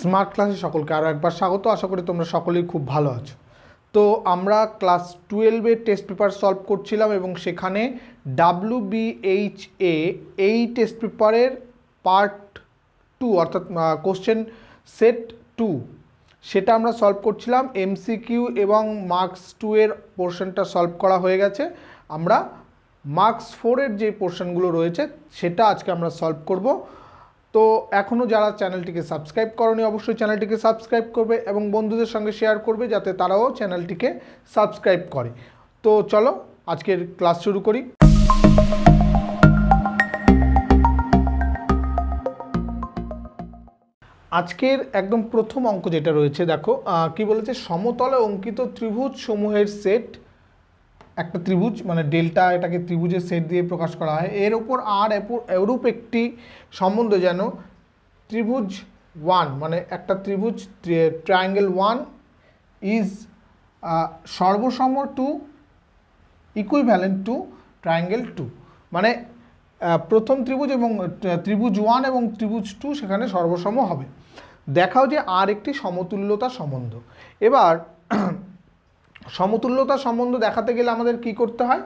Smart ক্লাসে সকলকে আরও একবার স্বাগত। আশা করি তোমরা সকলেই খুব ভালো আছো। তো আমরা ক্লাস 12-এর টেস্ট পেপার সলভ করছিলাম এবং সেখানে WBHA এই টেস্ট পেপারের পার্ট 2 অর্থাৎ কোশ্চেন সেট 2 সেটা আমরা সলভ করছিলাম। MCQ এবং মার্কস 2 এর পোর্শনটা সলভ করা হয়ে গেছে। আমরা মার্কস 4 এর যে পোর্শনগুলো রয়েছে সেটা আজকে আমরা সলভ করব। তো এখনও যারা চ্যানেলটিকে সাবস্ক্রাইব করনি অবশ্যই চ্যানেলটিকে সাবস্ক্রাইব করবে এবং বন্ধুদের সঙ্গে শেয়ার করবে যাতে তারাও চ্যানেলটিকে সাবস্ক্রাইব করে। তো চলো আজকের ক্লাস শুরু করি। আজকের একদম প্রথম অঙ্ক যেটা রয়েছে দেখো কি বলেছে, সমতলে অঙ্কিত ত্রিভুজ সমূহের সেট, একটা ত্রিভুজ মানে ডেল্টা, এটাকে ত্রিভুজের সেট দিয়ে প্রকাশ করা হয়। এর ওপর আর এরূপ একটি সম্বন্ধ যেন ত্রিভুজ 1 মানে একটা ত্রিভুজ ট্রায়াঙ্গেল 1 ইজ সর্বসম টু ইকুইভ্যালেন্ট টু ট্রায়াঙ্গেল 2, মানে প্রথম ত্রিভুজ এবং ত্রিভুজ 1 এবং ত্রিভুজ 2 সেখানে সর্বসম হবে। দেখাও যে আর একটি সমতুল্যতা সম্বন্ধ। এবার সমতুল্যতা সম্বন্ধ দেখাতে গেলে আমাদের কি করতে হয়,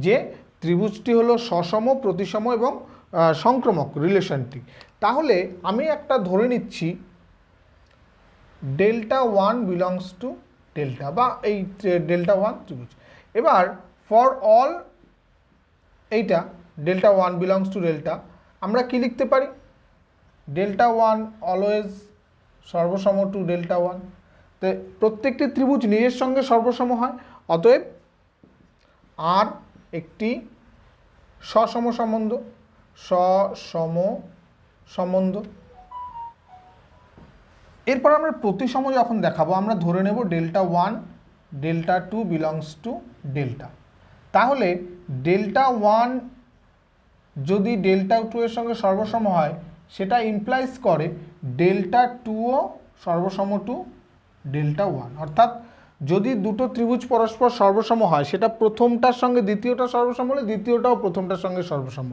যে ত্রিভুজটি হলো সসম, প্রতিসম এবং সংক্রমক রিলেশনটি। তাহলে আমি একটা ধরে নিচ্ছি ডেল্টা 1 বিলংস টু ডেল্টা, বা এই ডেল্টা 1 ত্রিভুজ। এবার ফর অল এইটা ডেল্টা 1 বিলংস টু ডেল্টা, আমরা কি লিখতে পারি, ডেল্টা 1 অলওয়েজ সর্বসম টু ডেল্টা 1। তো প্রত্যেকটি ত্রিভুজ নিজের সঙ্গে সর্বসম হয়, অতএব আর একটি সসম সম্বন্ধ, সসম সম্বন্ধ। এরপর আমরা প্রতিসম যখন দেখাবো আমরা ধরে নেব delta 1 delta 2 belongs to delta. তাহলে ডেল্টা 1 যদি ডেল্টা 2 এর সঙ্গে সর্বসম হয় সেটা ইমপ্লাইজ করে ডেল্টা 2ও সর্বসম টু ডেল্টা 1। অর্থাৎ যদি দুটো ত্রিভুজ পরস্পর সর্বসম হয় সেটা প্রথমটার সঙ্গে দ্বিতীয়টা সর্বসম হলে দ্বিতীয়টাও প্রথমটার সঙ্গে সর্বসম।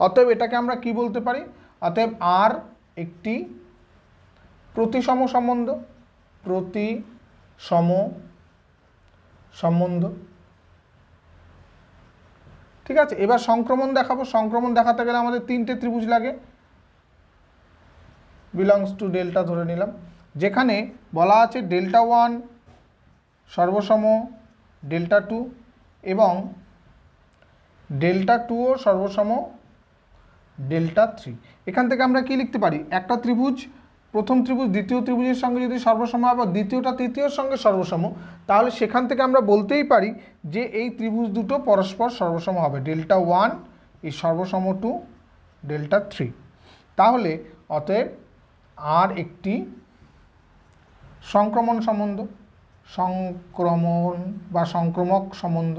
অতএব এটাকে আমরা কি বলতে পারি, অতএব আর একটি প্রতিসম সম্বন্ধ, প্রতিসম সম্বন্ধ। ঠিক আছে, এবার সংক্রমণ দেখাবো। সংক্রমণ দেখাতে গেলে আমাদের তিনটে ত্রিভুজ লাগে, বিলংস টু ডেল্টা ধরে নিলাম, যেখানে বলা আছে ডেল্টা 1 সর্বসম ডেল্টা 2 এবং ডেল্টা 2ও সর্বসম ডেল্টা 3। এখান থেকে আমরা কি লিখতে পারি, একটা ত্রিভুজ প্রথম ত্রিভুজ দ্বিতীয় ত্রিভুজের সঙ্গে যদি সর্বসম হয় বা দ্বিতীয়টা তৃতীয়র সঙ্গে সর্বসম, তাহলে সেখান থেকে আমরা বলতেই পারি যে এই ত্রিভুজ দুটো পরস্পর সর্বসম হবে, ডেল্টা 1 ইজ সর্বসম টু ডেল্টা 3। তাহলে অতএব আর একটি সংক্রমণ সম্বন্ধ, সংক্রমণ বা সংক্রমক সম্বন্ধ।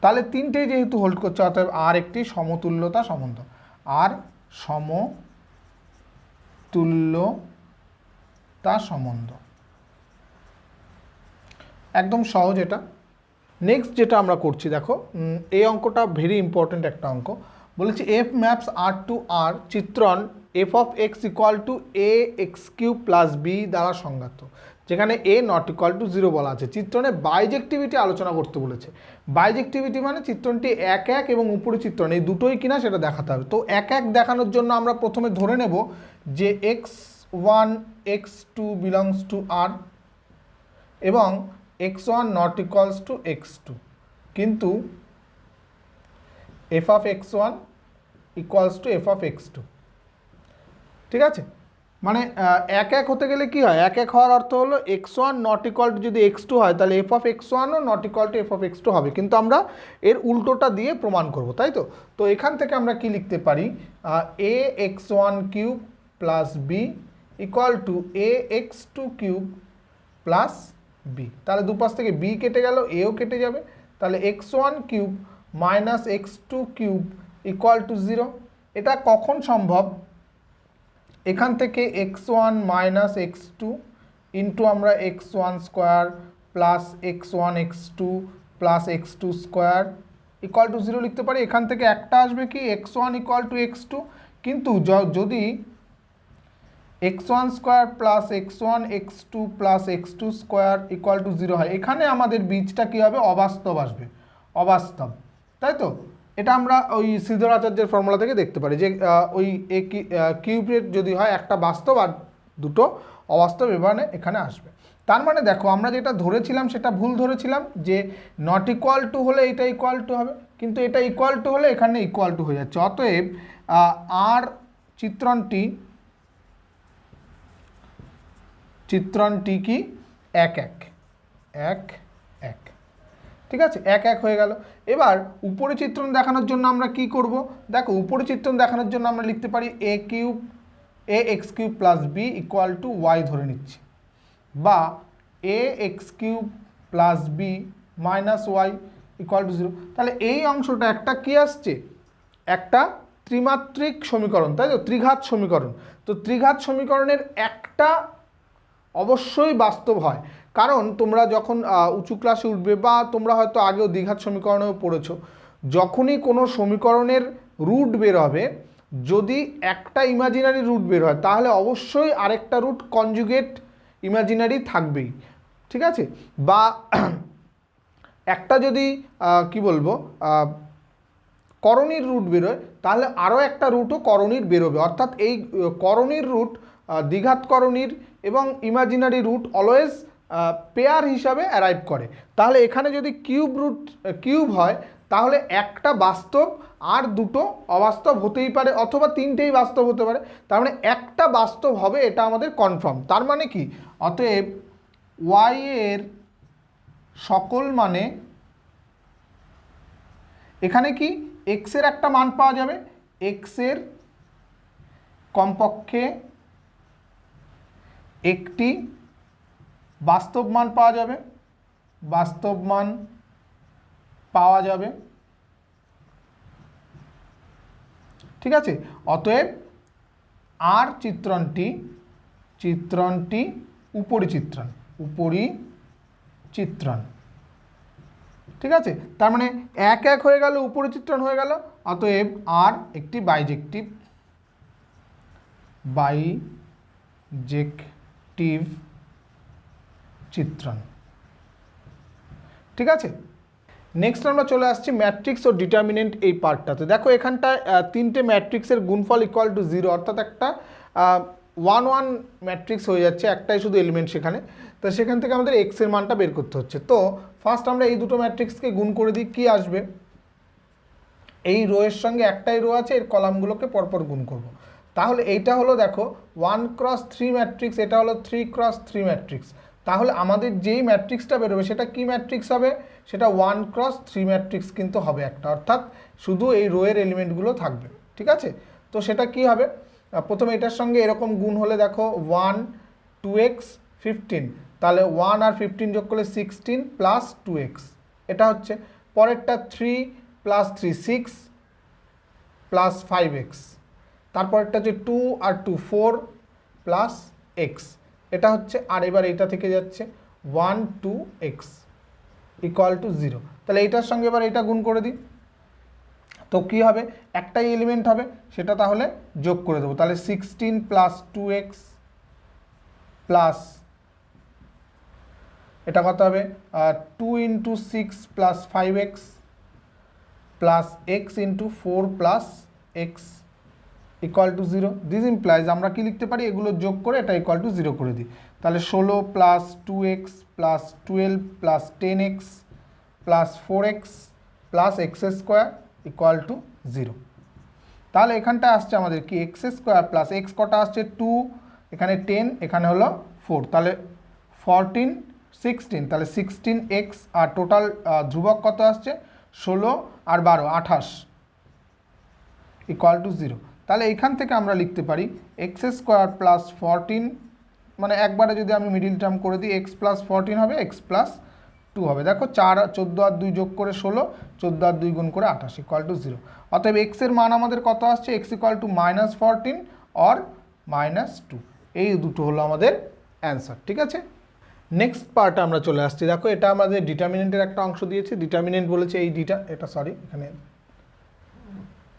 তাহলে তিনটেই যেহেতু হোল্ড করছে অতএব আর একটি সমতুল্যতা সম্বন্ধ, আর সমতুল্যতা সম্বন্ধ। একদম সহজ এটা। নেক্সট যেটা আমরা করছি দেখো, এই অঙ্কটা ভেরি ইম্পর্ট্যান্ট একটা অঙ্ক। বলেছি f maps R to R চিত্রণ f of x equal to a x cube plus b দ্বারা সংজ্ঞাত, যেখানে এ নট ইকুয়াল টু 0 বলা আছে। চিত্রণে বাইজেক্টিভিটি আলোচনা করতে বলেছে। বাইজেক্টিভিটি মানে চিত্রণটি এক এক এবং উপরি চিত্রণ এই দুটোই কিনা সেটা দেখাতে হবে। তো এক এক দেখানোর জন্য আমরা প্রথমে ধরে নেব যে x1 x2 বিলংস টু আর এবং x1 not equals to x2, কিন্তু F of x1 equals to f of x2। ঠিক আছে, মানে এক এক হতে গেলে কি হয়, এক এক হওয়ার অর্থ হলো x1 নট ইকুয়াল টু যদি x2 হয় তাহলে এফ অফ x1ও not equal to f of x2 হবে, কিন্তু আমরা এর উল্টোটা দিয়ে প্রমাণ করব, তাই তো। তো এখান থেকে আমরা কি লিখতে পারি, a x1 cube plus b equal to a x2 cube plus b. তাহলে দুপাশ থেকে বি কেটে গেল, এও কেটে যাবে, তাহলে x1 cube minus x2 cube equal to 0। এটা কখন সম্ভব, এখান থেকে x1 মাইনাস x2 ইন্টু আমরা x1 square plus x1 x2 plus x2 square equal to 0 লিখতে পারি। এখান থেকে একটা আসবে কি x1 ইকুয়াল টু x2, কিন্তু যদি x1 square plus x1 x2 plus x2 square equal to 0 হয়, এখানে আমাদের বীজটা কী হবে, অবাস্তব আসবে, অবাস্তব, তাই তো? এটা আমরা ওই শ্রীধর আচার্যের ফর্মুলা থেকে দেখতে পারি যে ওই কিউবের যদি হয় একটা বাস্তব আর দুটো অবাস্তব এখানে আসবে। তার মানে দেখো আমরা যেটা ধরেছিলাম সেটা ভুল ধরেছিলাম, যে নট ইকুয়াল টু হলে এটা ইকুয়াল টু হবে, কিন্তু এটা ইকুয়াল টু হলে এখানে ইকুয়াল টু হয়ে যাচ্ছে। অতএব আর চিত্রণটি কি এক এক এক এক, ঠিক আছে, এক এক হয়ে গেল। এবার উপরে চিত্রণ দেখানোর জন্য আমরা কি করব, দেখো উপরে চিত্রণ দেখানোর জন্য আমরা লিখতে পারি a x cube plus b equal to y ধরে নিচ্ছি, বা a x cube plus b minus y equal to 0। তাহলে এই অংশটা একটা কি আসছে, একটা ত্রিমাত্রিক সমীকরণ, তাই তো, ত্রিঘাত সমীকরণ। তো ত্রিঘাত সমীকরণের একটা অবশ্যই বাস্তব হয়, কারণ তোমরা যখন উঁচু ক্লাসে উঠবে বা তোমরা হয়তো আগেও দ্বিঘাত সমীকরণেও পড়েছো, যখনই কোনো সমীকরণের রুট বের হবে, যদি একটা ইমাজিনারি রুট বের হয় তাহলে অবশ্যই আরেকটা রুট কনজুগেট ইমাজিনারি থাকবেই, ঠিক আছে। বা একটা যদি কি বলবো করণীর রুট বেরোয় তাহলে আরও একটা রুটও করণীর বেরোবে, অর্থাৎ এই করণীর রুট দ্বিঘাত করণীর এবং ইমাজিনারি রুট অলওয়েজ পেয়ার হিসাবে অ্যারাইভ করে। তাহলে এখানে যদি কিউব হয় তাহলে একটা বাস্তব আর দুটো অবাস্তব হতেই পারে, অথবা তিনটেই বাস্তব হতে পারে, তার মানে একটা বাস্তব হবে, এটা আমাদের কনফার্ম। তার মানে কি, অতএব ওয়াই এর সকল মানে, এখানে কি এক্স এর একটা মান পাওয়া যাবে, এক্স এর কমপক্ষে একটি বাস্তব মান পাওয়া যাবে, বাস্তব মান পাওয়া যাবে, ঠিক আছে। অতএব আর চিত্রণটি উপরিচিত্রণ, ঠিক আছে। তার মানে এক এক হয়ে গেল, উপরিচিত্রণ হয়ে গেল, অতএব আর একটি বাইজেক্টিভ চিত্রণ, ঠিক আছে। নেক্সট আমরা চলে আসছি ম্যাট্রিক্স ও ডিটারমিনেন্ট এই পার্টটাতে। দেখো এখানটায় তিনটে ম্যাট্রিক্সের গুণফল ইকুয়াল টু 0, অর্থাৎ একটা 1-1 ম্যাট্রিক্স হয়ে যাচ্ছে, একটাই শুধু এলিমেন্ট সেখানে, তো সেখান থেকে আমাদের এক্স এর মানটা বের করতে হচ্ছে। তো ফার্স্ট আমরা এই দুটো ম্যাট্রিক্সকে গুণ করে দিই, কি আসবে, এই রো এর সঙ্গে একটাই রো আছে, এর কলামগুলোকে পরপর গুণ করব। তাহলে এইটা হলো দেখো 1x3 ম্যাট্রিক্স, এটা হলো 3x3 ম্যাট্রিক্স। তাহলে আমাদের যেই ম্যাট্রিক্সটা বেরোবে সেটা কি ম্যাট্রিক্স হবে, সেটা 1x3 ম্যাট্রিক্স কিন্তু হবে একটা, অর্থাৎ শুধু এই রো এর এলিমেন্টগুলো থাকবে, ঠিক আছে। তো সেটা কি হবে, প্রথমে এটার সঙ্গে এরকম গুণ হলে দেখো 1 2x 15, তাহলে 1 আর 15 যোগ করলে 16 প্লাস 2x, এটা হচ্ছে। পরেরটা 3 প্লাস 3 6 প্লাস 5x, তারপরেরটা হচ্ছে 2 আর 2 4 প্লাস x, এটা হচ্ছে। আর এবার এটা থেকে যাচ্ছে 1 2x ইকুয়াল টু 0। তাহলে এইটার সঙ্গে এবার এটা গুণ করে দিই, তো কী হবে, একটাই এলিমেন্ট হবে, সেটা তাহলে যোগ করে দেবো। তাহলে 16 প্লাস 2x প্লাস, এটা কত হবে, 2 into 6 plus 5x plus x into 4 plus x equal to 0। This implies আমরা কি লিখতে পারি, এগুলো যোগ করে এটা ইকুয়াল টু 0 করে দিই। তাহলে 16 plus 2x plus 12 plus 10x plus 4x plus x square equal to 0। তাহলে এখানটা আসছে আমাদের কি এক্স স্কোয়ার প্লাস এক্স কটা আসছে 2, এখানে 10, এখানে হলো 4, তাহলে 14 16, তাহলে 16x, আর টোটাল ধ্রুবক কত আসছে 16 আর 12 28 ইকুয়াল টু 0। তাহলে এইখান থেকে আমরা লিখতে পারি এক্স স্কোয়ার প্লাস 14, মানে একবারে যদি আমি মিডিল টার্ম করে দিই এক্স প্লাস 14 হবে, এক্স প্লাস 2 হবে। দেখো 14 আর 2 যোগ করে 16, 14 আর 2 গুণ করে 28 ইকুয়াল টু 0। অতএব এক্স এর মান আমাদের কত আসছে, এক্স ইকুয়াল টু -14 অর -2, এই দুটো হলো আমাদের অ্যান্সার, ঠিক আছে। নেক্সট পার্টে আমরা চলে আসছি। দেখো এটা আমাদের ডিটারমিনেন্টের একটা অংশ দিয়েছে, ডিটারমিনেন্ট বলেছে এই এখানে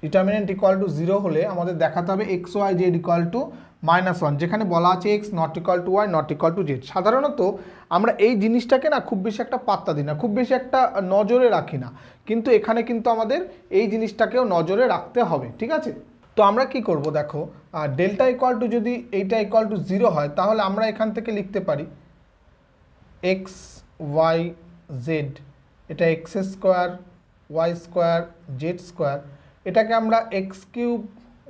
ডিটারমিনেন্ট ইকুয়াল টু 0 হলে আমাদের দেখাতে হবে x y z equal to -1, যেখানে বলা আছে x not equal to y not equal to z. সাধারণত আমরা এই জিনিসটাকে না খুব বেশি একটা পাত্তা দিই না, খুব বেশি একটা নজরে রাখি না, কিন্তু এখানে কিন্তু আমাদের এই জিনিসটাকেও নজরে রাখতে হবে, ঠিক আছে। তো আমরা কি করব দেখো, ডেল্টা ইকুয়াল টু যদি এইটা ইকুয়াল টু 0 হয় তাহলে আমরা এখান থেকে লিখতে পারি এক্স ওয়াই জেড, এটা x square y square z square, এটাকে আমরা x cube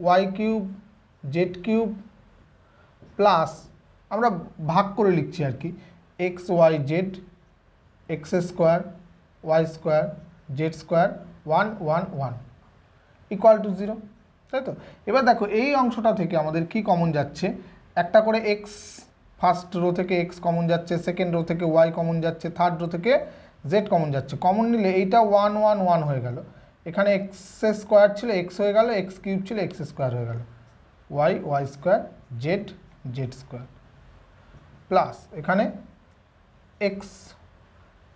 y cube z cube plus আমরা ভাগ করে লিখছি আর কি, x y z x square y square z square 1 1 1 equal to 0, তাই তো। এবার দেখো এই অংশটা থেকে আমাদের কি কমন যাচ্ছে, একটা করে এক্স ফার্স্ট রো থেকে এক্স কমন যাচ্ছে, সেকেন্ড রো থেকে ওয়াই কমন যাচ্ছে, থার্ড রো থেকে জেড কমন যাচ্ছে। কমন নিলে এইটা 1 1 1 হয়ে গেল, এখানে এক্স স্কোয়ার ছিল এক্স হয়ে গেল, এক্স কিউব ছিল এক্স স্কোয়ার হয়ে গেল, y y square z z square plus এখানে এক্স।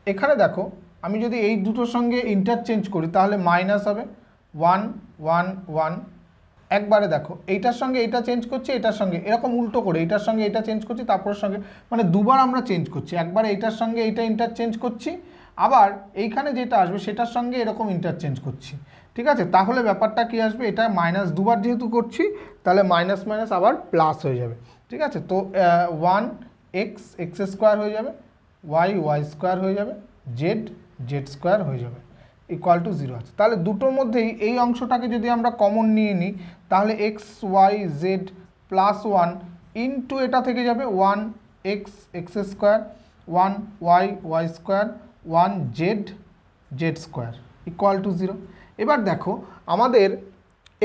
এখানে দেখো আমি যদি এই দুটোর সঙ্গে ইন্টারচেঞ্জ করি তাহলে মাইনাস হবে 1 1 1। একবারে দেখো এইটার সঙ্গে এটা চেঞ্জ করছি, এটার সঙ্গে এরকম উল্টো করে এইটার সঙ্গে এটা চেঞ্জ করছি, তারপর সঙ্গে মানে দুবার আমরা চেঞ্জ করছি, একবার এইটার সঙ্গে এইটা ইন্টারচেঞ্জ করছি, আবার এইখানে যেটা আসবে সেটার সঙ্গে এরকম ইন্টারচেঞ্জ করছি, ঠিক আছে। তাহলে ব্যাপারটা কি আসবে, এটা মাইনাস দুবার যেহেতু করছি তাহলে মাইনাস মাইনাস আবার প্লাস হয়ে যাবে, ঠিক আছে। তো 1 এক্স এক্স স্কোয়ার হয়ে যাবে, ওয়াই ওয়াই স্কোয়ার হয়ে যাবে, জেড জেড স্কোয়ার হয়ে যাবে ইকুয়াল টু 0 আছে। তাহলে দুটোর মধ্যেই এই অংশটাকে যদি আমরা কমন নিয়ে নিই তাহলে x y z plus 1 into এটা থেকে যাবে 1 x x square 1 y y square 1 z z square equal to 0। এবার দেখো আমাদের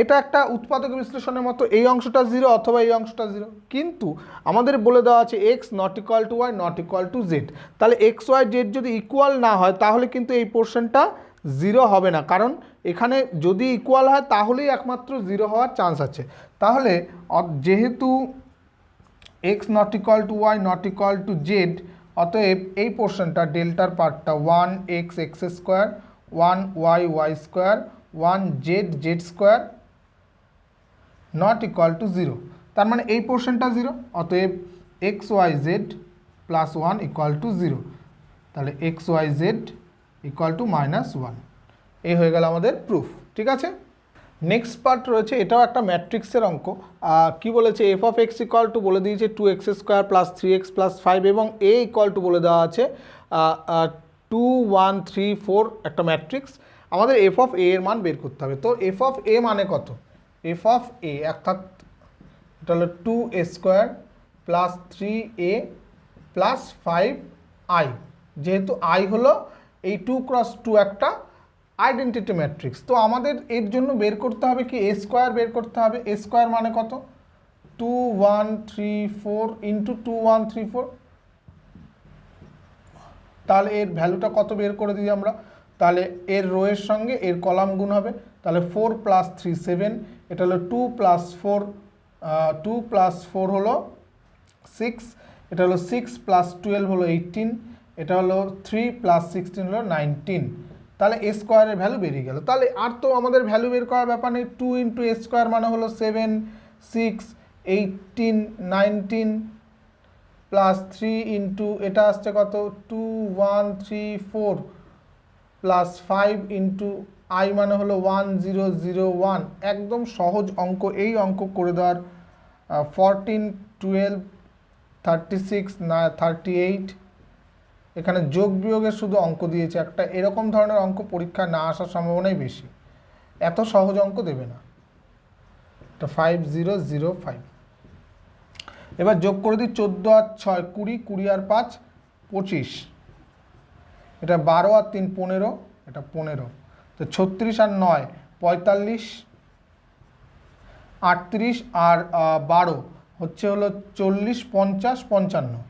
এটা একটা উৎপাদক বিশ্লেষণের মতো, এই অংশটা 0 অথবা এই অংশটা 0, কিন্তু আমাদের বলে দেওয়া আছে x not equal to y not equal to z. তাহলে এক্স ওয়াই জেড যদি ইকুয়াল না হয় তাহলে কিন্তু এই পোর্শনটা 0 হবে না, কারণ এখানে যদি ইকুয়াল হয় তাহলেই একমাত্র 0 হওয়ার চান্স আছে। তাহলে যেহেতু x not equal to y not equal to z, অতএব এই পোর্শনটা ডেল্টার পার্টটা 1 x x square 1 y y square 1 z z square not equal to 0, তার মানে এই পোর্শনটা 0, অতএব x y z plus 1 equal to 0, তাহলে x y z equal to -1, এই হয়ে গেল আমাদের প্রুফ, ঠিক আছে। নেক্সট পার্ট রয়েছে, এটাও একটা ম্যাট্রিক্সের অঙ্ক। কি বলেছে, F of x equal two বলে দিয়েছে 2x square plus 3x plus 5 এবং এ ইকুয়াল টু বলে দেওয়া আছে 2 1 3 4 একটা ম্যাট্রিক্স। আমাদের এফ অফ এ এর মান বের করতে হবে। তো এফ অফ এ মানে কত, এফ অফ এ অর্থাৎ এটা হলো 2a square plus 3a plus 5i, যেহেতু i হলো এই 2 × 2 একটা আইডেন্টিটি ম্যাট্রিক্স, তো আমাদের এর জন্য বের করতে হবে কি, এ স্কোয়ার বের করতে হবে। এ স্কোয়ার মানে কত, 2 1 3 4 ইন্টু 2 1 3 4, তাহলে এর ভ্যালুটা কত বের করে দিই আমরা, তাহলে এর রো এর সঙ্গে এর কলাম গুণ হবে, তাহলে 4 + 3 7, এটা হলো 2 + 4 2 + 4 হলো 6, এটা হলো 6 + 12 হলো 18, এটা হলো 3 + 16 হলো 19, তাহলে এ স্কোয়ারের ভ্যালু বেরিয়ে গেল। তাহলে আর তো আমাদের ভ্যালু বের করার ব্যাপার নেই, 2 × এ স্কোয়ার মানে হলো 7 6 18 19 প্লাস 3 ইন্টু এটা আসছে কত 2 1 3 4 প্লাস 5 ইন্টু আই মানে হলো 1 0 0 1, একদম সহজ অঙ্ক। এই অঙ্ক করে দেওয়ার 14 12 36 38, এখানে যোগ বিয়োগের শুধু অঙ্ক দিয়েছে একটা, এরকম ধরনের অঙ্ক পরীক্ষা না আসার সম্ভাবনাই বেশি, এত সহজ অঙ্ক দেবে না। এটা 5 0 0 5। এবার যোগ করে দিই, 14 আর 6 20, 20 আর 5 25, এটা 12 আর 3 15, এটা 15, তো 36 আর 9 45, 38 আর 12 হচ্ছে হলো 40 50 55।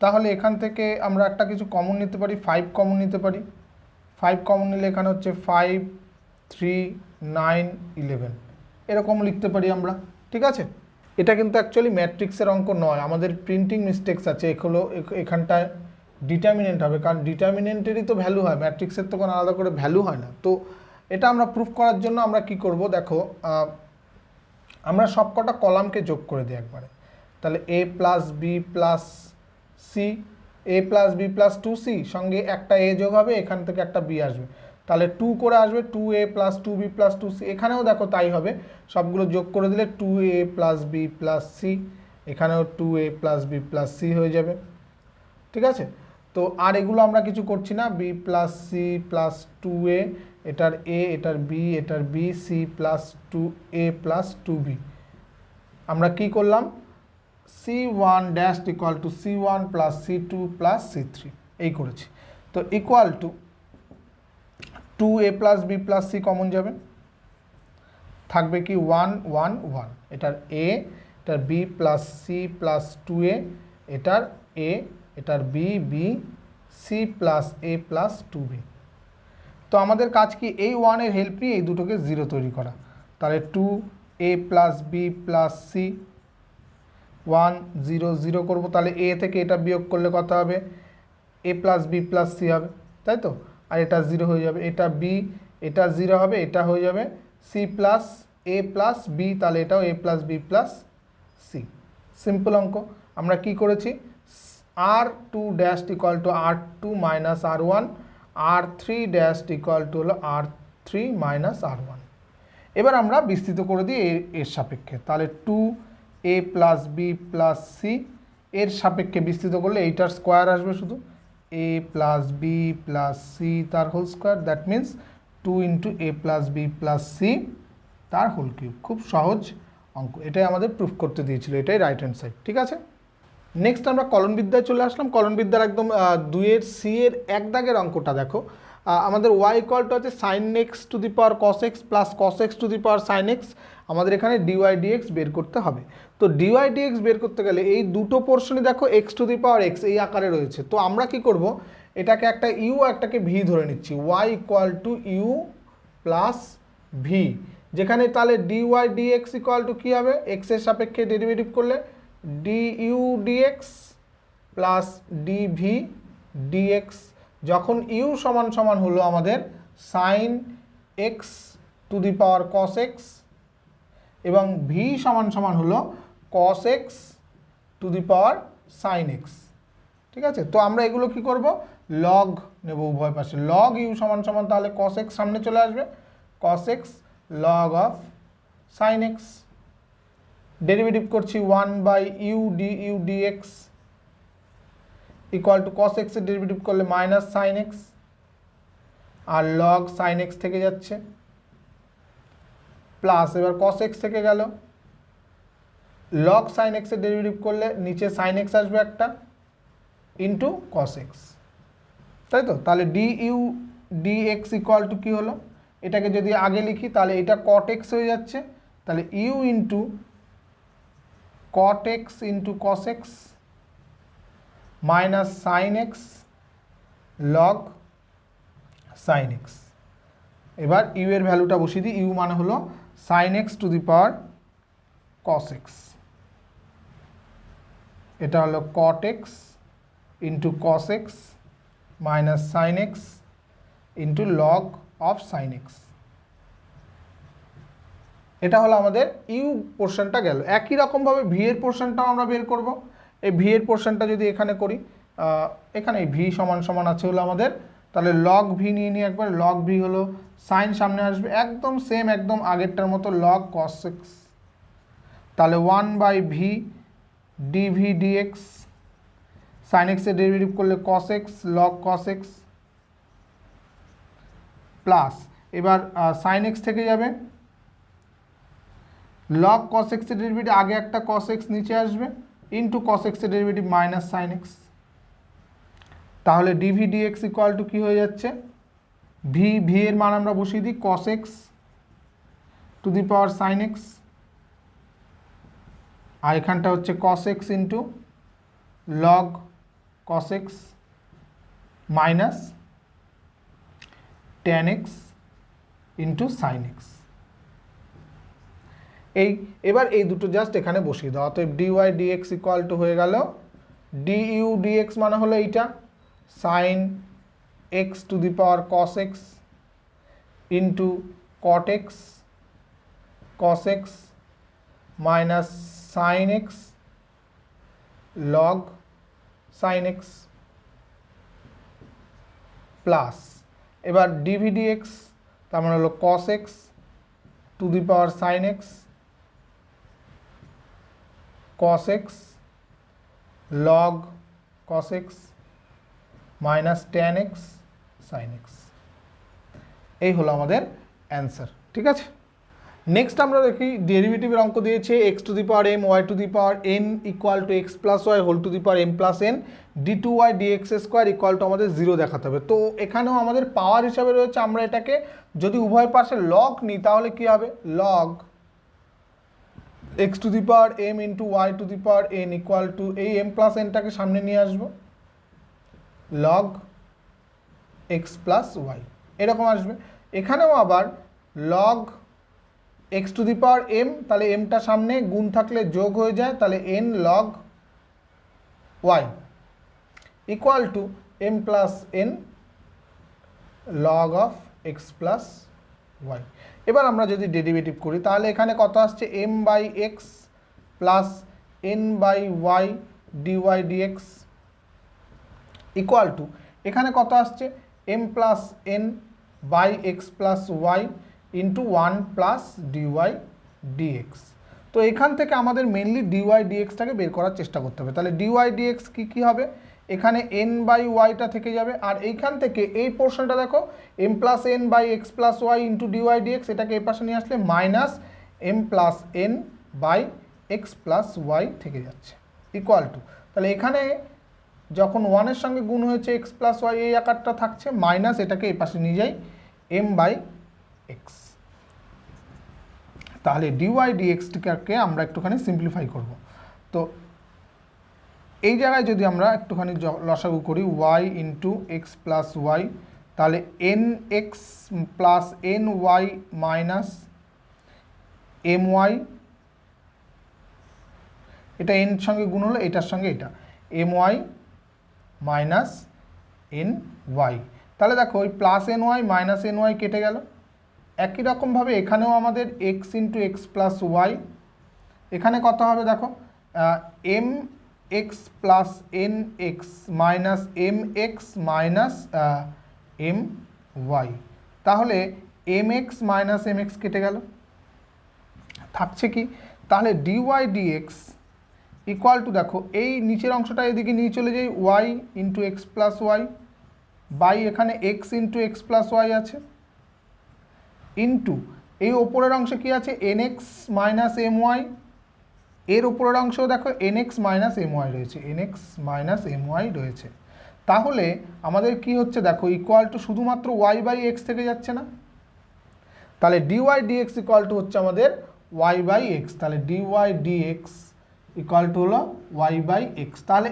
তাহলে এখান থেকে আমরা একটা কিছু কমন নিতে পারি, 5 কমন নিতে পারি। 5 কমন নিলে এখানে হচ্ছে 5 3 9 11, এরকম লিখতে পারি আমরা, ঠিক আছে। এটা কিন্তু অ্যাকচুয়ালি ম্যাট্রিক্সের অঙ্ক নয়, আমাদের প্রিন্টিং মিস্টেক্স আছে, এগুলো এখানটায় ডিটারমিনেন্ট হবে, কারণ ডিটারমিনেন্টেরই তো ভ্যালু হয়, ম্যাট্রিক্সের তো কোনো আলাদা করে ভ্যালু হয় না। তো এটা আমরা প্রুফ করার জন্য আমরা কি করব, দেখো আমরা সবকটা কলামকে যোগ করে দিই একবারে, তাহলে a plus b plus c, a plus b plus 2c, সঙ্গে একটা a যোগ হবে, এখান থেকে একটা b আসবে, তাহলে 2 করে আসবে 2a plus 2b plus 2c। এখানেও দেখো তাই হবে, সবগুলো যোগ করে দিলে 2a plus b plus C, এখানেও 2a plus b plus C হয়ে যাবে। ঠিক আছে, তো আর এগুলো আমরা কিছু করছি না, B plus c plus 2a, এটার a, এটার b, এটার b, c plus 2a plus 2b। আমরা কি করলাম, c1 dash equal to c1 plus c2 plus c3 এই করেছি। তো equal to 2a plus b plus c common যাবে, থাকবে কি 1 1 1, এটার a, এটার b plus c plus 2a, এটার a, এটার b, b, c plus a plus 2b। তো আমাদের কাজ কি, এই 1 এর হেল্প নিয়ে এই দুটোকে 0 তৈরি করা, তাহলে 2a plus b plus c, 1 0 0 করবো, তাহলে a থেকে এটা বিয়োগ করলে কত হবে, a plus b plus c হবে, তাই তো, আর এটা 0 হয়ে যাবে, এটা b, এটা 0 হবে, এটা হয়ে যাবে c plus a plus b, তাহলে এটাও a plus b plus c। Simple অঙ্ক। আমরা কি করেছি, r2 dash equal to r2 minus r1, r3 dash equal to হলো r3 মাইনাস r1। এবার আমরা বিস্তৃত করে দিই এর সাপেক্ষে, তাহলে 2a plus b plus C এর সাপেক্ষে বিস্তৃত করলে এইটার স্কোয়ার আসবে শুধু, a plus b plus c তার whole square, that means 2 into a plus b plus c তার হোল কিউব। খুব সহজ অঙ্ক, এটাই আমাদের প্রুফ করতে দিয়েছিল, এটাই রাইট হ্যান্ড সাইড। ঠিক আছে, নেক্সট আমরা কলনবিদ্যায় চলে আসলাম। কলনবিদ্যার একদম 2-এর সি এর এক দাগের অঙ্কটা দেখো, আমাদের y ইকুয়াল টু আছে sine x to the power cos x plus cos x to the power sine x, আমাদের এখানে ডিওয়াই ডিএক্স বের করতে হবে। তো ডিওয়াই ডিএক্স বের করতে গেলে এই দুটো পোর্শনই দেখো x to the power x এই আকারে রয়েছে, তো আমরা কি করব, এটাকে একটা ইউ একটাকে ভি ধরে নিচ্ছি, y equal to u plus v, যেখানে তাহলে ডিওয়াই ডিএক্স ইকুয়াল টু কী হবে, এক্সের সাপেক্ষে ডেরিভেটিভ করলে du dx plus dv dx, যখন ইউ সমান সমান হলো আমাদের sine x to the power cos x এবং ভি সমান সমান হলো cos x to the power sine x. ঠিক আছে, তো আমরা এগুলো কি করব, লগ নেব উভয় পাশে, লগ ইউ সমান সমান তাহলে কস এক্স সামনে চলে আসবে, cos x log of sine x, derivative করছি 1 by u d u dx equal to cos এক্সের ডেরিভেটিভ করলে মাইনাস সাইন এক্স, আর লগ সাইন এক্স থেকে যাচ্ছে প্লাস, এবার কস এক্স থেকে গেল, লগ সাইন এক্সের ডেরিভেটিভ করলে নিচে সাইন এক্স আসবে একটা ইন্টু কস এক্স, তাই তো, তাহলে d u d x equal to কী হলো, এটাকে যদি আগে লিখি তাহলে এটা কট এক্স হয়ে যাচ্ছে, তাহলে u into cot x into cos x minus sine x log sine x. এবার ইউ এর ভ্যালুটা বসিয়ে দিই, ইউ মানে হলো sine x to the power cos x, এটা হলো cot x into cos x minus sine x into log of sine x. এটা হলো আমাদের ইউ পোর্শনটা গেল। একই রকমভাবে ভি এর পোর্শনটাও আমরা বের করব। এই ভি এর পোর্শনটা যদি এখানে করি, এখানে ভি সমান সমান আছে হলো আমাদের, তাহলে লগ ভি নিয়ে নিই একবার, লগ ভি হলো সাইন সামনে আসবে একদম সেম একদম আগেরটার মতো লগ কস এক্স, তাহলে 1 by v dv dx, sine এক্সের ডেরিভেটিভ করলে cos x log cos x plus, এবার সাইন এক্স থেকে যাবে, লগ কস এক্সের ডেরিভেটিভ আগে একটা কস এক্স নিচে আসবে ইন্টু কস এক্সের ডেরিভেটিভ মাইনাস সাইন এক্স, তাহলে ডিভি ডিএক্স ইকুয়াল টু কী হয়ে যাচ্ছে, ভি এর মান আমরা বসিয়ে দিই cos x to the power sine x, আর এখানটা হচ্ছে cos x into log cos x minus tan x into sine x. এবার এই দুটো জাস্ট এখানে বসিয়ে দাও, অতএব ডিওয়াই ডিএক্স ইকুয়াল টু হয়ে গেল ডিইউ ডিএক্স মানে হলো এইটা sine x to the power cos x into cot x cos x minus sine x log sine x plus এবার ডিভি ডিএক্স তার মানে হলো cos x to the power sine x cos x log cos x minus tan x sin x এই হলো আমাদের answer. ঠিক আছে, next আমরা দেখি ডেরিভেটিভের অঙ্ক দিয়েছে x to the power m y to the power n equal to x plus y whole to the power m plus n d2y dx square equal to আমাদের 0 দেখাতে হবে। তো এখানেও আমাদের পাওয়ার হিসাবে রয়েছে, আমরা এটাকে যদি উভয় পাশে লগ নিই তাহলে কি হবে, log x to the power m into y to the power n equal two এই m প্লাস nটাকে সামনে নিয়ে আসবো লগ x প্লাস ওয়াই এরকম আসবে। এখানেও আবার log x to the power m, তাহলে mটা সামনে গুণ থাকলে যোগ হয়ে যায়, তাহলে n log y equal to m plus n log of x plus y. এবার আমরা যদি ডেরিভেটিভ করি তাহলে এখানে কত আসছে m by x plus n by y dy dx equal to এখানে কত আসছে m plus n by x plus y into 1 plus dy dx. তো এখান থেকে আমাদের মেনলি ডিওয়াই ডিএক্সটাকে বের করার চেষ্টা করতে হবে। তাহলে ডিওয়াই ডিএক্স কী হবে, এখানে n বাই ওয়াইটা থেকে যাবে, আর এইখান থেকে এই পোর্শনটা দেখো m plus n by x plus y into dy dx, এটাকে এই পাশে নিয়ে আসলে minus m plus n by x plus y থেকে যাচ্ছে ইকুয়াল টু, তাহলে এখানে যখন 1-এর সঙ্গে গুণ হয়েছে এক্স প্লাস ওয়াই এই আকারটা থাকছে, মাইনাস এটাকে এই পাশে নিয়ে যাই m বাই এক্স। তাহলে ডিওয়াই ডিএক্সটাকে আমরা একটুখানি সিম্পলিফাই করব। তো এই জায়গায় যদি আমরা একটুখানি লসাগু করি y into x plus y, তাহলে n x plus n y minus m y, এটা এন সঙ্গে গুণ হলো এটার সঙ্গে এটা m y minus n y. তাহলে দেখো ওই plus n y minus n y কেটে গেল। একই রকমভাবে এখানেও আমাদের x into x plus y, এখানে কত হবে দেখো m x plus n x minus m x minus m y, তাহলে m x minus m x কেটে গেল, থাকছে কি, তাহলে ডিওয়াই ডিএক্স ইকুয়াল টু দেখো এই নিচের অংশটা এদিকে নিয়ে চলে যাই y into x plus y by এখানে x into x plus y আছে ইন্টু এই ওপরের অংশে কি আছে n x minus m y, এর উপরের অংশেও দেখো n x minus m y রয়েছে, n x minus m y রয়েছে। তাহলে আমাদের কি হচ্ছে দেখো ইকুয়াল টু শুধুমাত্র ওয়াই বাই এক্স থেকে যাচ্ছে না, তাহলে ডিওয়াই ডিএক্স ইকুয়াল টু হচ্ছে আমাদের ওয়াই বাই এক্স, তাহলে ডিওয়াই ডিএক্স ইকুয়াল টু হলো ওয়াই বাই এক্স। তাহলে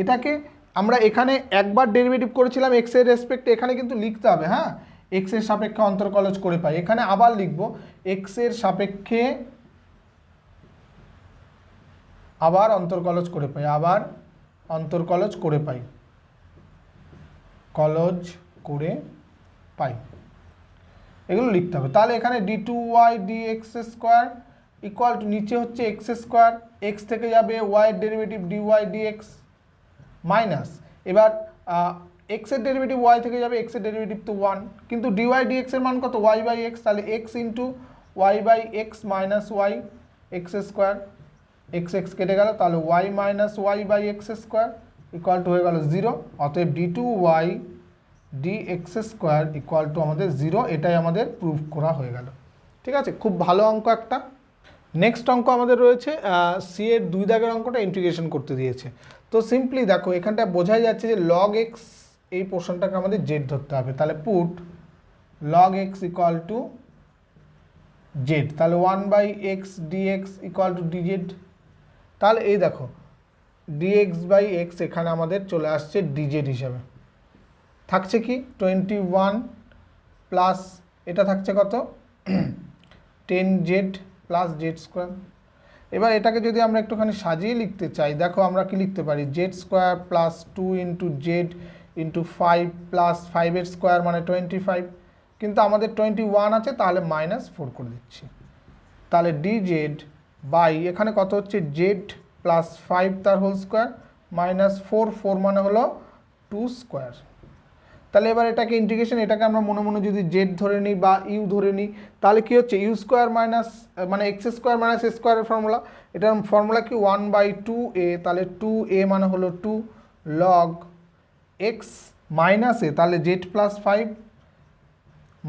এটাকে আমরা এখানে একবার ডেরিভেটিভ করেছিলাম এক্সের রেসপেক্টে, এখানে কিন্তু লিখতে হবে, হ্যাঁ এক্সের সাপেক্ষে অন্তর্কলজ করে পাই, এখানে আবার লিখব এক্সের সাপেক্ষে আবার অন্তর্কলজ করে পাই, আবার অন্তর্কলজ করে পাই, কলজ করে পাই, এগুলো লিখতে হবে। তাহলে এখানে d two y d x square equal to নিচে হচ্ছে এক্স স্কোয়ার, এক্স থেকে যাবে ওয়াইয়ের derivative d y d x minus, এবার এক্সের ডেরিভেটিভ ওয়াই থেকে যাবে, এক্সের ডেরিভেটিভ তো 1, কিন্তু ডিওয়াই ডিএক্সের মান কত ওয়াই বাই এক্স, তাহলে x into y by x minus y x square, x x কেটে গেল, তাহলে y minus y by x square equal to হয়ে গেল 0, অতএব d two y d x square equal to আমাদের 0, এটাই আমাদের প্রুফ করা হয়ে গেল। ঠিক আছে, খুব ভালো অঙ্ক একটা। নেক্সট অঙ্ক আমাদের রয়েছে সি এর 2 দাগের অঙ্কটা ইন্টিগ্রেশন করতে দিয়েছে। তো সিম্পলি দেখো এখানটা বোঝাই যাচ্ছে যে লগ এক্স এই পোর্শনটাকে আমাদের জেড ধরতে হবে, তাহলে put log x equal to z, তাহলে 1 by x dx equal to dz. তাহলে এই দেখো ডিএক্স বাই এক্স এখানে আমাদের চলে আসছে ডিজেড হিসাবে, থাকছে কি 21 প্লাস এটা থাকছে কত 10z প্লাস জেড স্কোয়ার। এবার এটাকে যদি আমরা একটুখানি সাজিয়ে লিখতে চাই, দেখো আমরা কি লিখতে পারি z square plus 2 into z into 5 plus 5-এর স্কোয়ার মানে 25, কিন্তু আমাদের 21 আছে, তাহলে -4 করে দিচ্ছি, তাহলে ডিজেড বাই এখানে কত হচ্ছে জেড প্লাস 5 তার হোল স্কোয়ার মাইনাস 4, 4 মানে হলো 2 স্কোয়ার। তাহলে এবার এটাকে ইন্টিগ্রেশন, এটাকে আমরা মনে মনে যদি জেড ধরে নিই বা ইউ ধরে নিই, তাহলে কী হচ্ছে ইউ স্কোয়ার মাইনাস মানে এক্স স্কোয়ার মাইনাস এ স্কোয়ারের ফর্মুলা, এটার ফর্মুলা কি 1/2a, তাহলে 2a মানে হলো 2 লগ এক্স মাইনাস এ, তাহলে z plus 5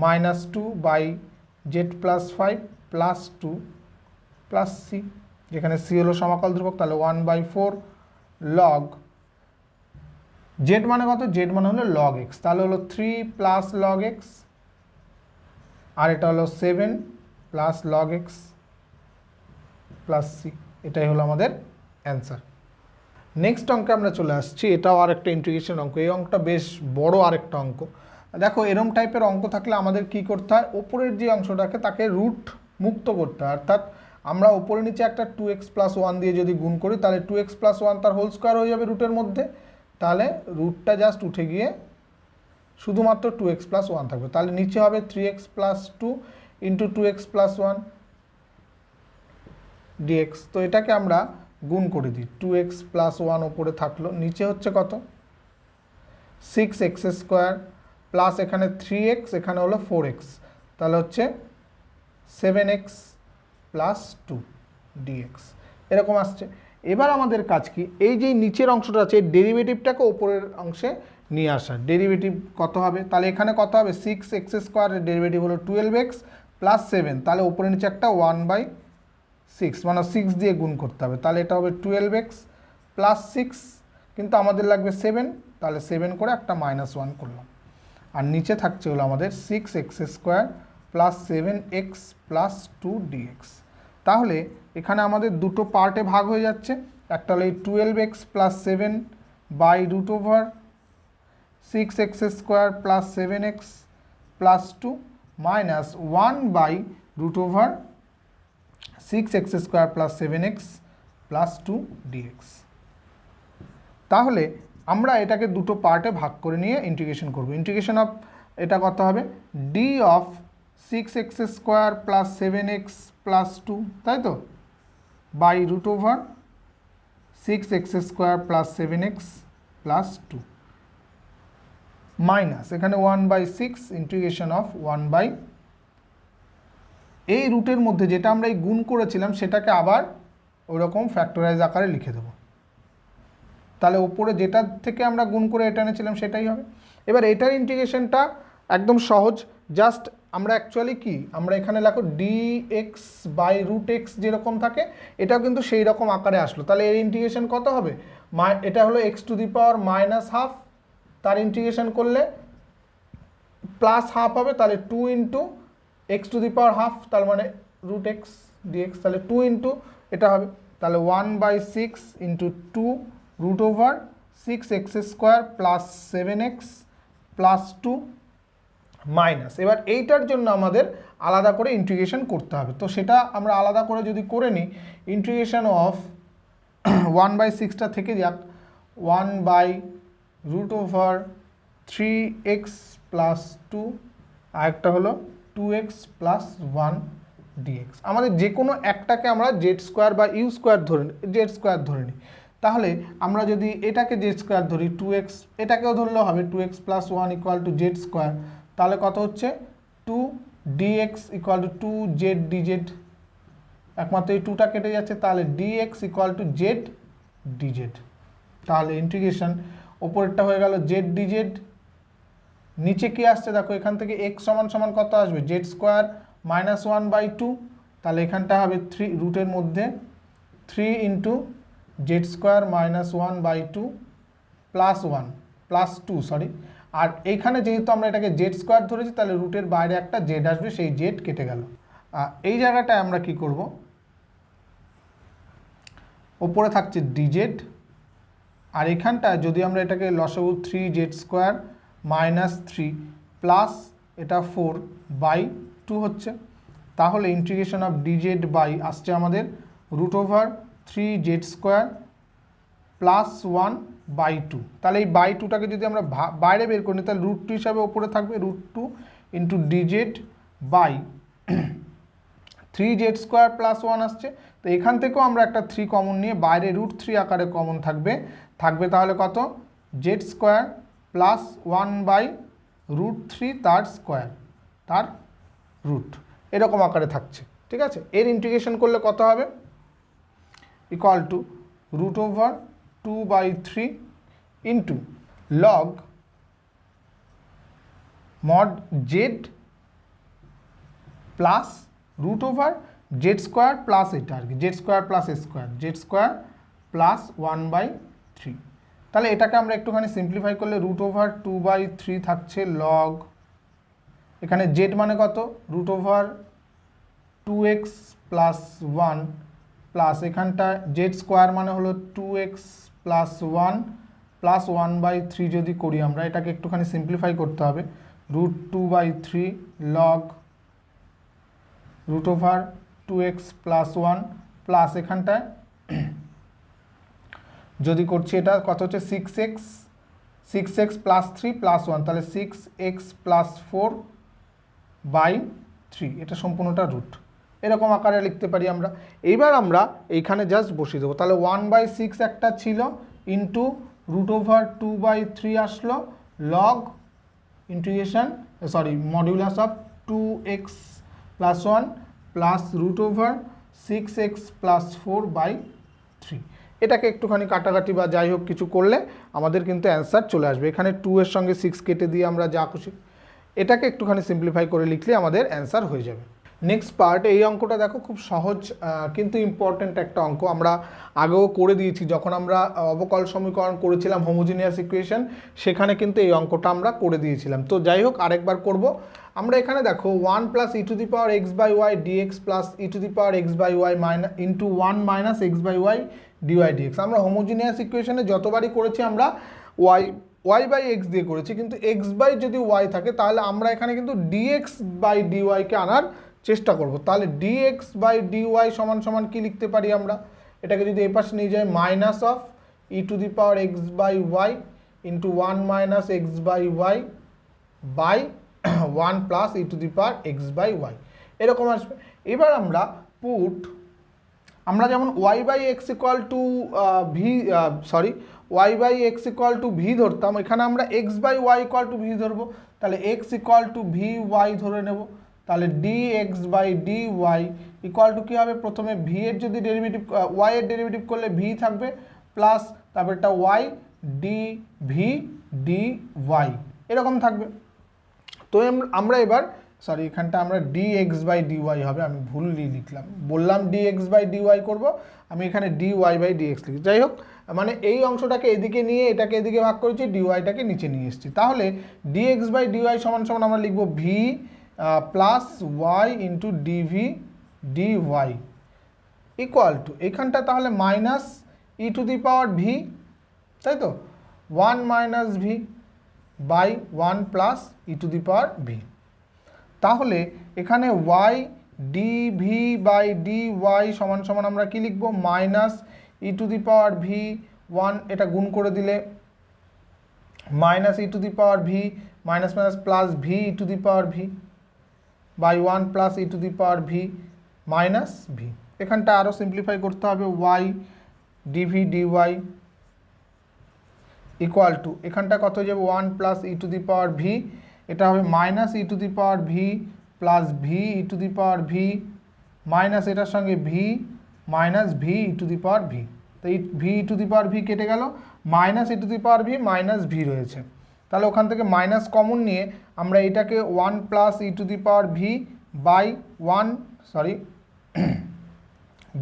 minus 2 by z plus 5 plus 2 plus c, যেখানে সি হলো সমাকল ধ্রুবক, তাহলে 1/4 লগ জেড মানে কত, জেড মানে হলো লগ এক্স, তাহলে হলো 3 প্লাস লগ এক্স, আর এটা হলো 7 plus log x plus c, এটাই হলো আমাদের অ্যান্সার। নেক্সট অঙ্কে আমরা চলে আসছি, এটাও আরেকটা ইন্টিগ্রেশন অঙ্ক। এই অঙ্কটা বেশ বড় আরেকটা অঙ্ক। দেখো এরম টাইপের অঙ্ক থাকলে আমাদের কি করতে হয়, ওপরের যে অংশটাকে তাকে রুট মুক্ত করতে হয়, অর্থাৎ আমরা ওপরে নিচে একটা 2x + 1 দিয়ে যদি গুণ করি তাহলে 2x + 1 তার হোল স্কোয়ার হয়ে যাবে রুটের মধ্যে, তাহলে রুটটা জাস্ট উঠে গিয়ে শুধুমাত্র 2x + 1 থাকবে, তাহলে নিচে হবে 3x + 2 ইন্টু 2x + 1 dx। তো এটাকে আমরা গুণ করে দিই, 2x + 1 ওপরে থাকলো, নিচে হচ্ছে কত 6x² প্লাস এখানে 3x, এখানে হলো 4x, তাহলে হচ্ছে 7x + 2 dx এরকম আসছে। এবার আমাদের কাজ কি, এই যে নিচের অংশটা আছে এর ডেরিভেটিভটাকে ওপরের অংশে নিয়ে আসা। ডেরিভেটিভ কত হবে, তাহলে এখানে কত হবে 6x² এর ডেরিভেটিভ হলো 12x + 7, তাহলে ওপরে নিচে একটা 1/6 মানে 6 দিয়ে গুণ করতে হবে, তাহলে এটা হবে 12x + 6, কিন্তু আমাদের লাগবে 7, তাহলে 7 করে একটা -1 করলাম, আর নিচে থাকছে হলো আমাদের 6x² + 7x + 2 dx। তাহলে এখানে আমাদের দুটো পার্টে ভাগ হয়ে যাচ্ছে, একটা হলো এই 12x + 7 by √6x² + 7x + 2 minus 1/√6x² + 7x + 2 dx। তাহলে আমরা এটাকে দুটো পার্টে ভাগ করে নিয়ে ইন্টিগ্রেশন করব। ইন্টিগ্রেশন অফ এটা কত হবে d অফ 6x² + 7x + 2, তাই তো, বাই √6x² + 7x + 2 মাইনাস এখানে 1/6 ইন্টিগ্রেশন অফ 1 এই রুটের মধ্যে যেটা আমরা এই গুণ করেছিলাম সেটাকে আবার ওইরকম ফ্যাক্টরাইজ আকারে লিখে দেবো, তাহলে ওপরে যেটা থেকে আমরা গুণ করে এটা এনেছিলাম সেটাই হবে। এবার এটার ইন্টিগ্রেশনটা একদম সহজ, জাস্ট আমরা অ্যাকচুয়ালি কি আমরা এখানে লেখো dx √x যেরকম থাকে এটাও কিন্তু সেই রকম আকারে আসলো, তাহলে এর ইন্টিগ্রেশন কত হবে, এটা হলো x⁻⁻½ তার ইন্টিগ্রেশন করলে +½ হবে, তাহলে 2 × x⁻½ তার মানে √x dx, তাহলে 2 × এটা হবে, তাহলে 1/6 × 2 √6x² + 7x + 2 মাইনাস। এবার এইটার জন্য আমাদের আলাদা করে ইন্টিগ্রেশন করতে হবে, তো সেটা আমরা আলাদা করে যদি করে নিই, ইন্টিগ্রেশন অফ 1/6টা থেকে যাক 1/√3x + 2 আর একটা হলো 2x + 1 dx। আমাদের যে কোনো একটাকে আমরা z² বা u² ধরে নিই, তাহলে আমরা যদি এটাকে z² ধরি 2x, এটাকেও ধরলেও হবে 2x + 1 = z², তাহলে কত হচ্ছে 2 dx = 2z dz, একমাত্র এই 2টা কেটে যাচ্ছে, তাহলে dx = z dz। তাহলে ইন্টিগ্রেশন ওপরেরটা হয়ে গেল z dz, নিচে কি আসছে দেখো এখান থেকে x = কত আসবে z² - 1/2, তাহলে এখানটা হবে 3 রুটের মধ্যে 3 × z² - 1/2 + 2 সরি, আর এইখানে যেহেতু আমরা এটাকে z² ধরেছি তাহলে রুটের বাইরে একটা z আসবে, সেই z কেটে গেল। এই জায়গাটায় আমরা কি করব, ওপরে থাকছে dz, আর এখানটায় যদি আমরা এটাকে লসাগু 3z² - 3 প্লাস এটা 4/2 হচ্ছে, তাহলে ইন্টিগ্রেশন অফ dz বাই আসছে আমাদের √3z² + 1/2, তাহলে এই /2টাকে যদি আমরা বাইরে বের করি তাহলে √2 হিসাবে ওপরে থাকবে, √2 × dz বাই 3z² + 1 আসছে, তো তো এখান থেকেও আমরা একটা 3 কমন নিয়ে বাইরে √3 আকারে কমন থাকবে তাহলে কত জেড স্কোয়ার প্লাস 1/√3 তার স্কোয়ার তার রুট এরকম আকারে থাকছে। ঠিক আছে, এর ইন্টিগ্রেশন করলে কত হবে equal to √2/3 into log mod Z plus √Z square plus এটা আর কি Z square plus square z square plus 1/3। তাহলে এটাকে আমরা একটুখানি সিম্পলিফাই করলে √2/3 থাকছে লগ এখানে জেড মানে কত √2x প্লাস 1 প্লাস এখানটা জেড স্কোয়ার মানে হলো 2x প্লাস 1 প্লাস 1/3 যদি করি আমরা এটাকে একটুখানি সিম্পলিফাই করতে হবে √2/3 লগ √2x প্লাস 1 প্লাস এখানটায় যদি করছি এটা কত হচ্ছে 6x প্লাস 3 প্লাস 1 তাহলে 6x প্লাস 4/3 এটা সম্পূর্ণটা রুট এরকম আকারে লিখতে পারি আমরা। এইবার আমরা এইখানে জাস্ট বসিয়ে দেবো তাহলে 1/6 একটা ছিল ইন্টু √2/3 আসলো log integration modulus of 2x plus 1 plus √6x plus 4/3 এটাকে একটুখানি কাটাকাটি বা যাই হোক কিছু করলে আমাদের কিন্তু অ্যান্সার চলে আসবে। এখানে 2 এর সঙ্গে 6 কেটে দিয়ে আমরা যা খুশি এটাকে একটুখানি সিম্পলিফাই করে লিখলে আমাদের অ্যান্সার হয়ে যাবে। নেক্সট পার্ট এই অঙ্কটা দেখো খুব সহজ কিন্তু ইম্পর্ট্যান্ট একটা অঙ্ক আমরা আগেও করে দিয়েছি যখন আমরা অবকল সমীকরণ করেছিলাম হোমোজিনিয়াস ইকুয়েশন সেখানে কিন্তু এই অঙ্কটা আমরা করে দিয়েছিলাম। তো যাই হোক আরেকবার করব আমরা এখানে দেখো 1 plus e⁴x/y dx plus e⁴x/y into 1 minus x/y dy dx আমরা হোমোজিনিয়াস ইকুয়েশনে যতবারই করেছি আমরা y/x দিয়ে করেছি কিন্তু x/y যদি y থাকে তাহলে আমরা এখানে কিন্তু dx/dy কে আনার চেষ্টা করব। তাহলে dx/dy সমান সমান কি লিখতে পারি আমরা এটাকে যদি এই পাশে নিয়ে যাই minus of e⁴x/y into 1 minus x/y by 1 plus e⁴x/y এরকম আসবে। এবার আমরা আমরা যেমন y/x ইকুয়াল টু v ধরতাম এখানে আমরা x/y ইকুয়াল টু v ধরবো তাহলে x ইকুয়াল টু vy ধরে নেব তাহলে dx/dy ইকুয়াল টু কী হবে প্রথমে v এর যদি ডেরিভেটিভ y এর ডেরিভেটিভ করলে v থাকবে প্লাস তারপর একটা y dv dy এরকম থাকবে। তো আমরা এবার এখানটা আমরা dx/dy হবে আমি ভুল লিখলাম বললাম dx/dy করব আমি এখানে dy/dx লিখি যাই হোক মানে এই অংশটাকে এদিকে নিয়ে এটাকে এদিকে ভাগ করেছি dyটাকে নিচে নিয়ে এসেছি তাহলে dx/dy সমান সমান আমরা লিখব v plus y into dv dy equal to এখানটা তাহলে মাইনাস e⁴v তাই তো 1 minus v by 1 plus e⁴v তাহলে এখানে y dv/dy সমান সমান আমরা কি লিখব মাইনাস e⁴v1 এটা গুণ করে দিলে minus e⁴v minus minus plus v by 1 plus e⁴v minus v এখানটা আরও সিম্পলিফাই করতে হবে y dv dy equal to এখানটা কত হয়ে যাবে 1 প্লাস e⁴v এটা হবে minus e⁴v plus v minus এটার সঙ্গে v মাইনাস v⁴v তো এই v⁴v কেটে গেল মাইনাস e⁴v মাইনাস v রয়েছে তাহলে ওখান থেকে মাইনাস কমন নিয়ে আমরা এটাকে 1 plus e⁴v by 1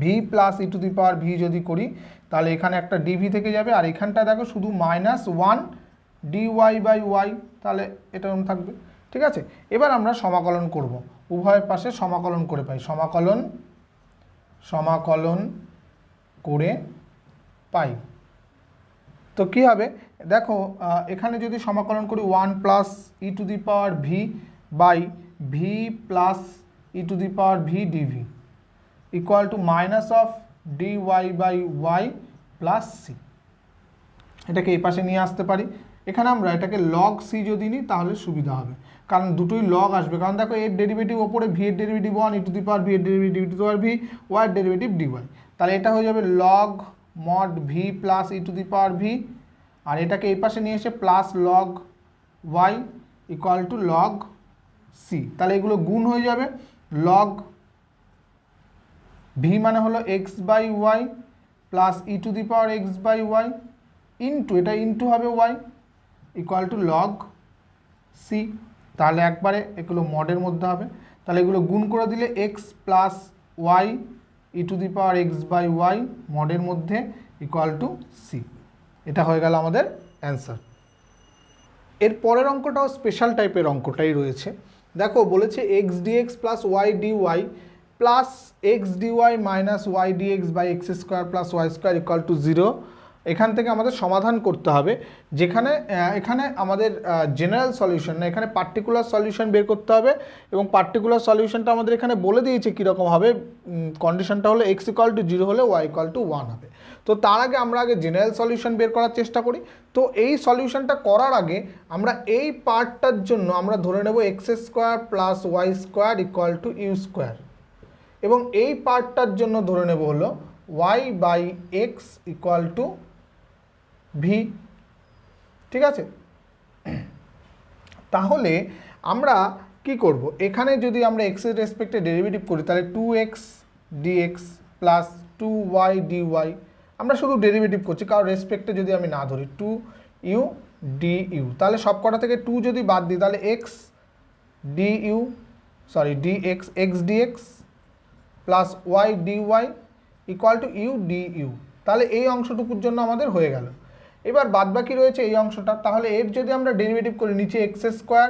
v plus e⁴v যদি করি তাহলে এখানে একটা dv থেকে যাবে আর এখানটা দেখো শুধু মাইনাস 1 dy/y তাহলে এটা থাকবে ঠিক আছে। এবার আমরা সমাকলন করব উভয় পাশে সমাকলন করে পাই সমাকলন করে পাই তো কি হবে দেখো এখানে যদি সমাকলন করি 1 plus e⁴v by v plus e⁴v dv equal to minus of dy/y plus c এটাকে এই পাশে নিয়ে আসতে পারি এখানে আমরা এটাকে লগ সি যদি নিই তাহলে সুবিধা হবে, কারণ দুটোই লগ আসবে। কারণ দেখো এর ডেরিভেটিভ ওপরে ভি এর derivative 1 e to the power v এর derivative e to the power v, y এর ডেরিভেটিভ ডিওয়াই। তাহলে এটা হয়ে যাবে log mod v plus e to the power v, আর এটাকে এই পাশে নিয়ে এসে plus log y equal to log c. তাহলে এগুলো গুণ হয়ে যাবে, লগ ভি মানে হলো x by y plus e to the power x by y into, এটা ইন্টু হবে y equal to log c. তাহলে একবারে এগুলো মডের মধ্যে হবে, তাহলে এগুলো গুণ করে দিলে x plus y e to the power x by y মডের মধ্যে ইকুয়াল টু সি। এটা হয়ে গেল আমাদের অ্যান্সার। এর পরের অঙ্কটাও স্পেশাল টাইপের অঙ্কটাই রয়েছে। দেখো বলেছে x dx plus y dy plus x dy minus y dx by x square plus y square equal to 0। এখান থেকে আমাদের সমাধান করতে হবে, যেখানে এখানে আমাদের জেনারেল সলিউশন না, এখানে পার্টিকুলার সলিউশন বের করতে হবে। এবং পার্টিকুলার সলিউশনটা আমাদের এখানে বলে দিয়েছে কীরকম হবে। কন্ডিশনটা হলো এক্স ইকুয়াল টু 0 হলে ওয়াই ইকুয়াল টু 1 হবে। তো তার আগে আমরা জেনারেল সলিউশন বের করার চেষ্টা করি। তো এই সলিউশনটা করার আগে আমরা এই পার্টটার জন্য আমরা ধরে নেব x square plus y square equal to u square, এবং এই পার্টটার জন্য ধরে নেব হলো y by x equal to v. ঠিক আছে, তাহলে আমরা কি করব, এখানে যদি আমরা এক্সের রেসপেক্টে ডেরিভেটিভ করি তাহলে 2x dx plus 2y dy, আমরা শুধু ডেরিভেটিভ করছি কারণ রেসপেক্টে যদি আমি না ধরি 2u du, তাহলে সব কটা থেকে 2 যদি বাদ দিই তাহলে x du dx x dx plus y dy equal two u du। তাহলে এই অংশটুকুর জন্য আমাদের হয়ে গেল। এবার বাদবাকি রয়েছে এই অংশটা, তাহলে এর যদি আমরা ডেরিভেটিভ করি নিচে x square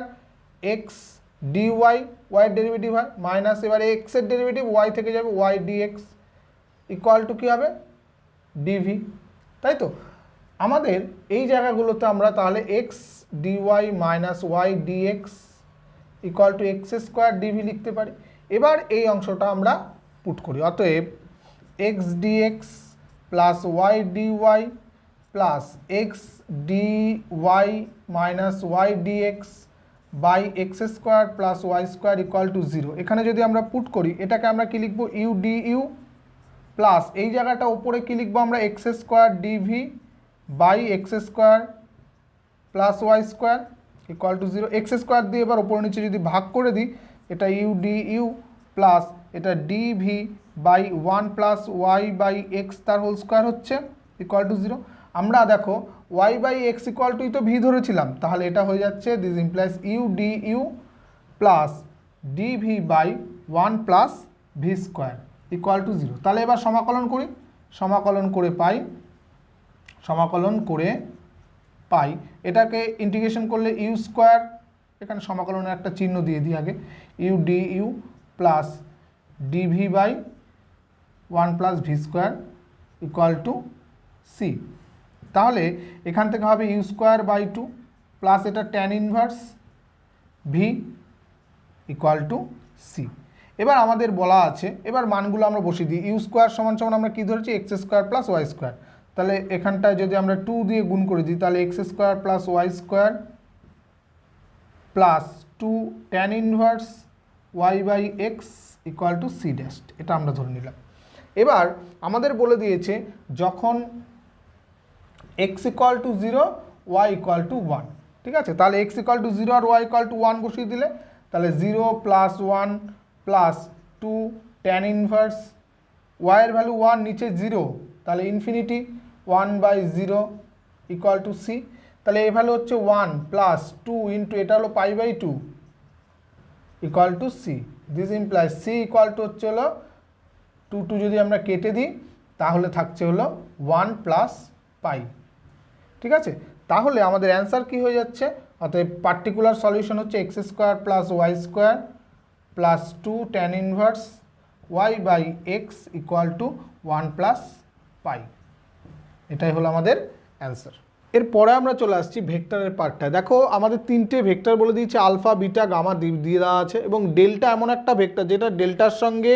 x dy y এর ডেরিভেটিভ হয় মাইনাস এবারে এক্সের ডেরিভেটিভ ওয়াই থেকে যাবে ওয়াই ডিএক্স ইকুয়াল টু কী হবে ডিভি। তাই তো আমাদের এই জায়গাগুলোতে আমরা তাহলে x dy minus y dx equal to x square dv লিখতে পারি। এবার এই অংশটা আমরা পুট করি, অতএব x dx plus y dy plus x dy minus y dx by x square plus y square equal to 0। এখানে যদি আমরা পুট করি এটাকে আমরা কী লিখবো ইউ ডি ইউ প্লাস এই জায়গাটা উপরে কী লিখবো আমরা x square dv by x square plus y square equal to 0। X square দিয়ে এবার ওপরে নিচে যদি ভাগ করে দিই এটা ইউ ডি ইউ প্লাস এটা dv by 1 plus y by x তার হোল স্কোয়ার হচ্ছে ইকুয়াল টু 0। আমরা দেখো y by x equal to তো ভি ধরেছিলাম, তাহলে এটা হয়ে যাচ্ছে this implies u d u plus dv by 1 plus v square equal to 0। তাহলে এবার সমাকলন করি, সমাকলন করে পাই এটাকে ইন্টিগ্রেশন করলে ইউ স্কোয়ার, এখানে সমাকলনের একটা চিহ্ন দিয়ে দিই আগে, u d u plus dv by 1 plus v square equal to c. তাহলে এখান থেকে হবে ইউ স্কোয়ার বাই 2 প্লাস এটা tan inverse v equal to c. এবার আমাদের বলা আছে, এবার মানগুলো আমরা বসিয়ে দিই। ইউ স্কোয়ার সমান সমান আমরা কী ধরেছি x square plus y square, তাহলে এখানটায় যদি আমরা 2 দিয়ে গুণ করে দিই তাহলে x square plus y square plus 2 tan inverse y by x equal to c dash, এটা আমরা ধরে নিলাম। এবার আমাদের বলে দিয়েছে যখন x equal to 0 y equal to 1, ঠিক আছে, তাহলে x ইকুয়াল টু 0 আর y ইকুয়াল টু 1 বসিয়ে দিলে তাহলে 0 plus 1 plus 2 tan inverse y এর ভ্যালু 1 নিচে 0 তাহলে infinity 1 by 0 equal to c. তাহলে এই ভ্যালু হচ্ছে 1 প্লাস 2 ইন্টু এটা হলো pi by 2 equal to c. This implies c equal to হচ্ছে হলো 2 যদি আমরা কেটে দিই তাহলে থাকছে হলো 1 প্লাস পাই। ঠিক আছে, তাহলে আমাদের অ্যান্সার কি হয়ে যাচ্ছে, অতএব পার্টিকুলার সলিউশন হচ্ছে x square plus y square plus 2 tan inverse y by x equal to 1 plus pi. এটাই হলো আমাদের অ্যান্সার। এরপরে আমরা চলে আসছি ভেক্টরের পার্টটা। দেখো আমাদের 3টে ভেক্টর বলে দিয়েছে, আলফা বিটা গামা দিয়ে দেওয়া আছে, এবং ডেল্টা এমন একটা ভেক্টর যেটা ডেল্টার সঙ্গে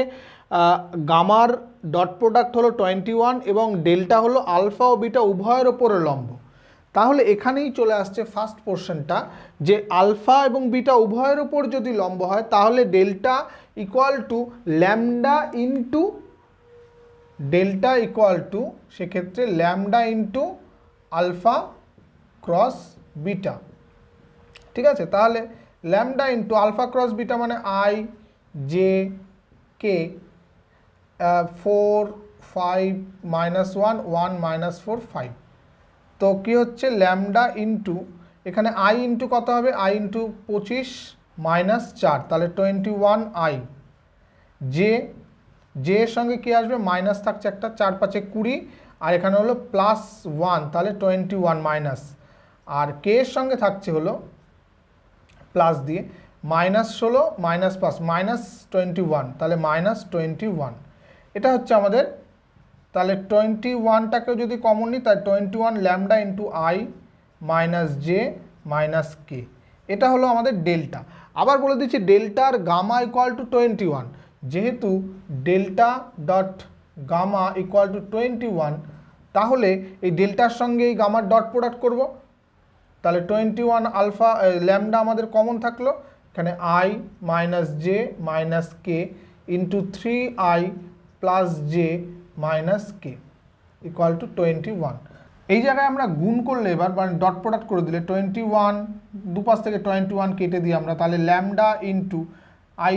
গামার ডট প্রোডাক্ট হলো 21 এবং ডেল্টা হলো আলফা ও বিটা উভয়ের ওপরে লম্ব। তাহলে এখানেই চলে আসছে ফার্স্ট পোর্শনটা, যে আলফা এবং বিটা উভয়ের ওপর যদি লম্ব হয় তাহলে delta equal to lambda into সেক্ষেত্রে lambda into alpha cross beta. ঠিক আছে, তাহলে lambda into alpha cross beta মানে আই জে কে 4 5 -1 1 -4 5। তো কি হচ্ছে ল্যামডা ইন্টু এখানে আই ইন্টু কত হবে, আই ইন্টু 25 -4 তাহলে 21 আই। জে এর সঙ্গে কি আসবে, মাইনাস থাকছে একটা, 4 5 20 আর এখানে হলো +1 তাহলে 21 মাইনাস, আর কে এর সঙ্গে থাকছে হলো প্লাস দিয়ে -16 -5 -21 তাহলে -21। এটা হচ্ছে আমাদের, তাহলে 21টাকেও যদি কমন নিই তাহলে 21 lambda into I minus J minus K, এটা হলো আমাদের ডেল্টা। আবার বলে দিচ্ছি ডেল্টার গামা ইকুয়াল টু 21, যেহেতু delta dot gamma equal to 21 তাহলে এই ডেল্টার সঙ্গে এই গামার ডট প্রোডাক্ট করব, তাহলে 21 আলফা ল্যামডা আমাদের কমন থাকলো, এখানে I minus J minus K into 3i plus J minus K equal to 21। এই জায়গায় আমরা গুণ করলে এবার মানে ডট প্রোডাক্ট করে দিলে 21 দুপাশ থেকে 21 কেটে দিই আমরা, তাহলে ল্যামডা ইন্টু আই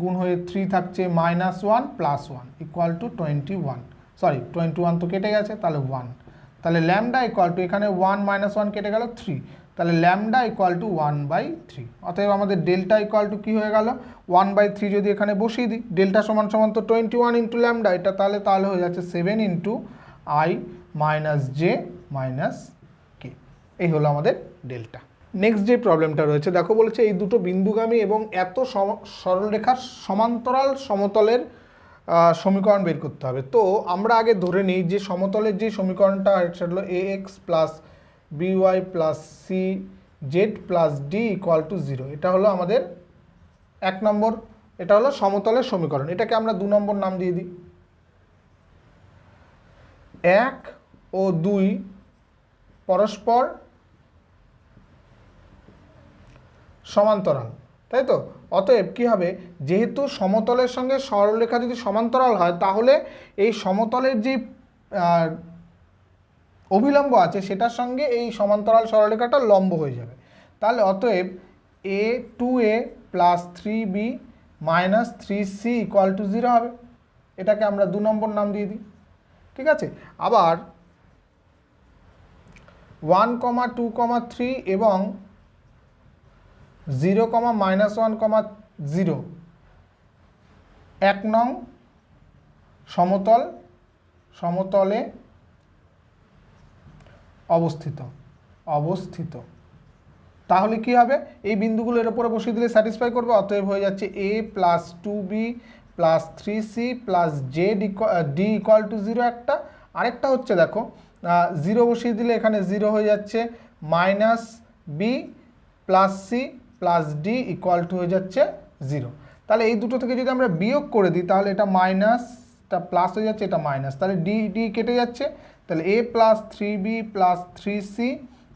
গুণ হয়ে 3 থাকছে -1 +1 ইকুয়াল টু 21, সরি 21 তো কেটে গেছে তাহলে 1, তাহলে ল্যামডা ইকুয়াল টু এখানে 1 -1 কেটে গেল 3, তাহলে ল্যামডা ইকুয়াল টু 1/3। অতএব আমাদের ডেল্টা ইকুয়াল টু কী হয়ে গেল 1/3। যদি এখানে বসিয়ে দিই ডেল্টা সমান সমান তো 21 ইন্টু ল্যামডা, এটা তাহলে হয়ে যাচ্ছে 7 into I minus J minus K. এই হলো আমাদের ডেল্টা। নেক্সট যে প্রবলেমটা রয়েছে দেখো, বলেছে এই দুটো বিন্দুগামী এবং এত সরলরেখার সমান্তরাল সমতলের সমীকরণ বের করতে হবে। তো আমরা আগে ধরে নিই যে সমতলের যে সমীকরণটা সেটা হলো ax plus by plus c z plus d equal to 0। এটা হলো আমাদের 1 নম্বর, এটা হলো সমতলের সমীকরণ। এটাকে আমরা 2 নম্বর নাম দিয়ে দিই। 1 ও 2 পরস্পর সমান্তরাল, তাই তো? অতএব কী হবে, যেহেতু সমতলের সঙ্গে সরলরেখা যদি সমান্তরাল হয় তাহলে এই সমতলের যে অভিলম্ব আছে সেটার সঙ্গে এই সমান্তরাল সরলরেখাটা লম্ব হয়ে যাবে। তাহলে অতএব a2a plus 3b minus 3c equal to 0 হবে। এটাকে আমরা 2 নম্বর নাম দিয়ে দিই। ঠিক আছে, আবার 1, 2, 3 এবং 0, -1, 0 1 নং সমতলে অবস্থিত। তাহলে কি হবে, এই বিন্দুগুলো এর উপরে বসিয়ে দিলে স্যাটিসফাই করবে। অতএব হয়ে যাচ্ছে a plus 2b plus 3c plus d equal to 0 একটা। আরেকটা হচ্ছে দেখো 0 বসিয়ে দিলে এখানে 0 হয়ে যাচ্ছে minus b plus c plus d equal to হয়ে যাচ্ছে 0। তাহলে এই দুটো থেকে যদি আমরা বিয়োগ করে দিই তাহলে এটা মাইনাসটা প্লাস হয়ে যাচ্ছে, এটা মাইনাস, তাহলে ডি কেটে যাচ্ছে, তাহলে a plus 3b plus 3c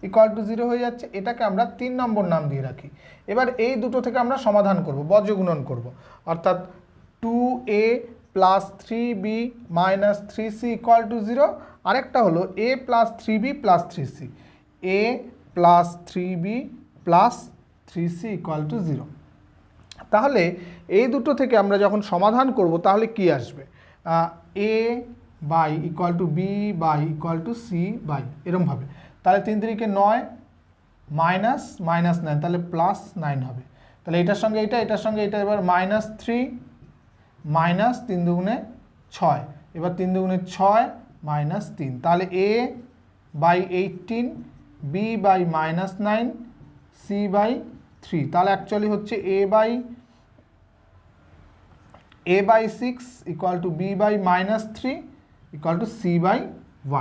equal to 0 হয়ে যাচ্ছে। এটাকে আমরা 3 নম্বর নাম দিয়ে রাখি। এবার এই দুটো থেকে আমরা সমাধান করব, বজ্রগুণন করব, অর্থাৎ 2a plus 3b minus 3c equal to 0। আরেকটা হলো a plus 3b plus 3c, a plus 3b plus 3c equal to 0। তাহলে এই দুটো থেকে আমরা যখন সমাধান করব তাহলে কি আসবে, a by equal to b by equal to c by এরমভাবে। তাহলে 3 3 9 মাইনাস -9 তাহলে +9 হবে। তাহলে এটার সঙ্গে এটার সঙ্গে এটা, এবার -3 মাইনাস 3 দুগুণে 6, এবার 3 দুগুণে 6 -3, তাহলে a by 18 b by -9 c by 3। তাহলে অ্যাকচুয়ালি হচ্ছে a by 6 equal to b by -3 equal to c by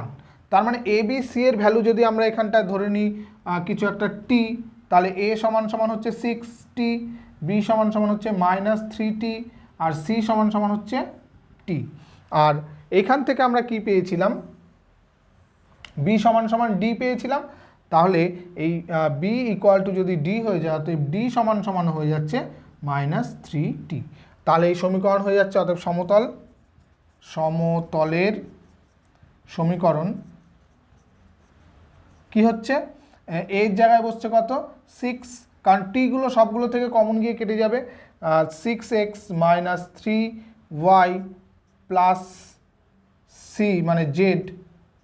1। তার মানে a b c এর ভ্যালু যদি আমরা এখানটায় ধরে নিই কিছু একটা t, তাহলে a সমান সমান হচ্ছে 6t, b সমান সমান হচ্ছে -3t আর c সমান সমান হচ্ছে t। আর এখান থেকে আমরা কি পেয়েছিলাম, b সমান সমান d পেয়েছিলাম, তাহলে এই বি ইকুয়াল টু যদি ডি হয়ে যায়, অতএব ডি সমান সমান হয়ে যাচ্ছে -3t। তাহলে এই সমীকরণ হয়ে যাচ্ছে, অতএব সমতলের সমীকরণ কি হচ্ছে, এর জায়গায় বসছে কত 6, কারণ টিগুলো সবগুলো থেকে কমন গিয়ে কেটে যাবে, 6x - 3y প্লাস সি মানে জেড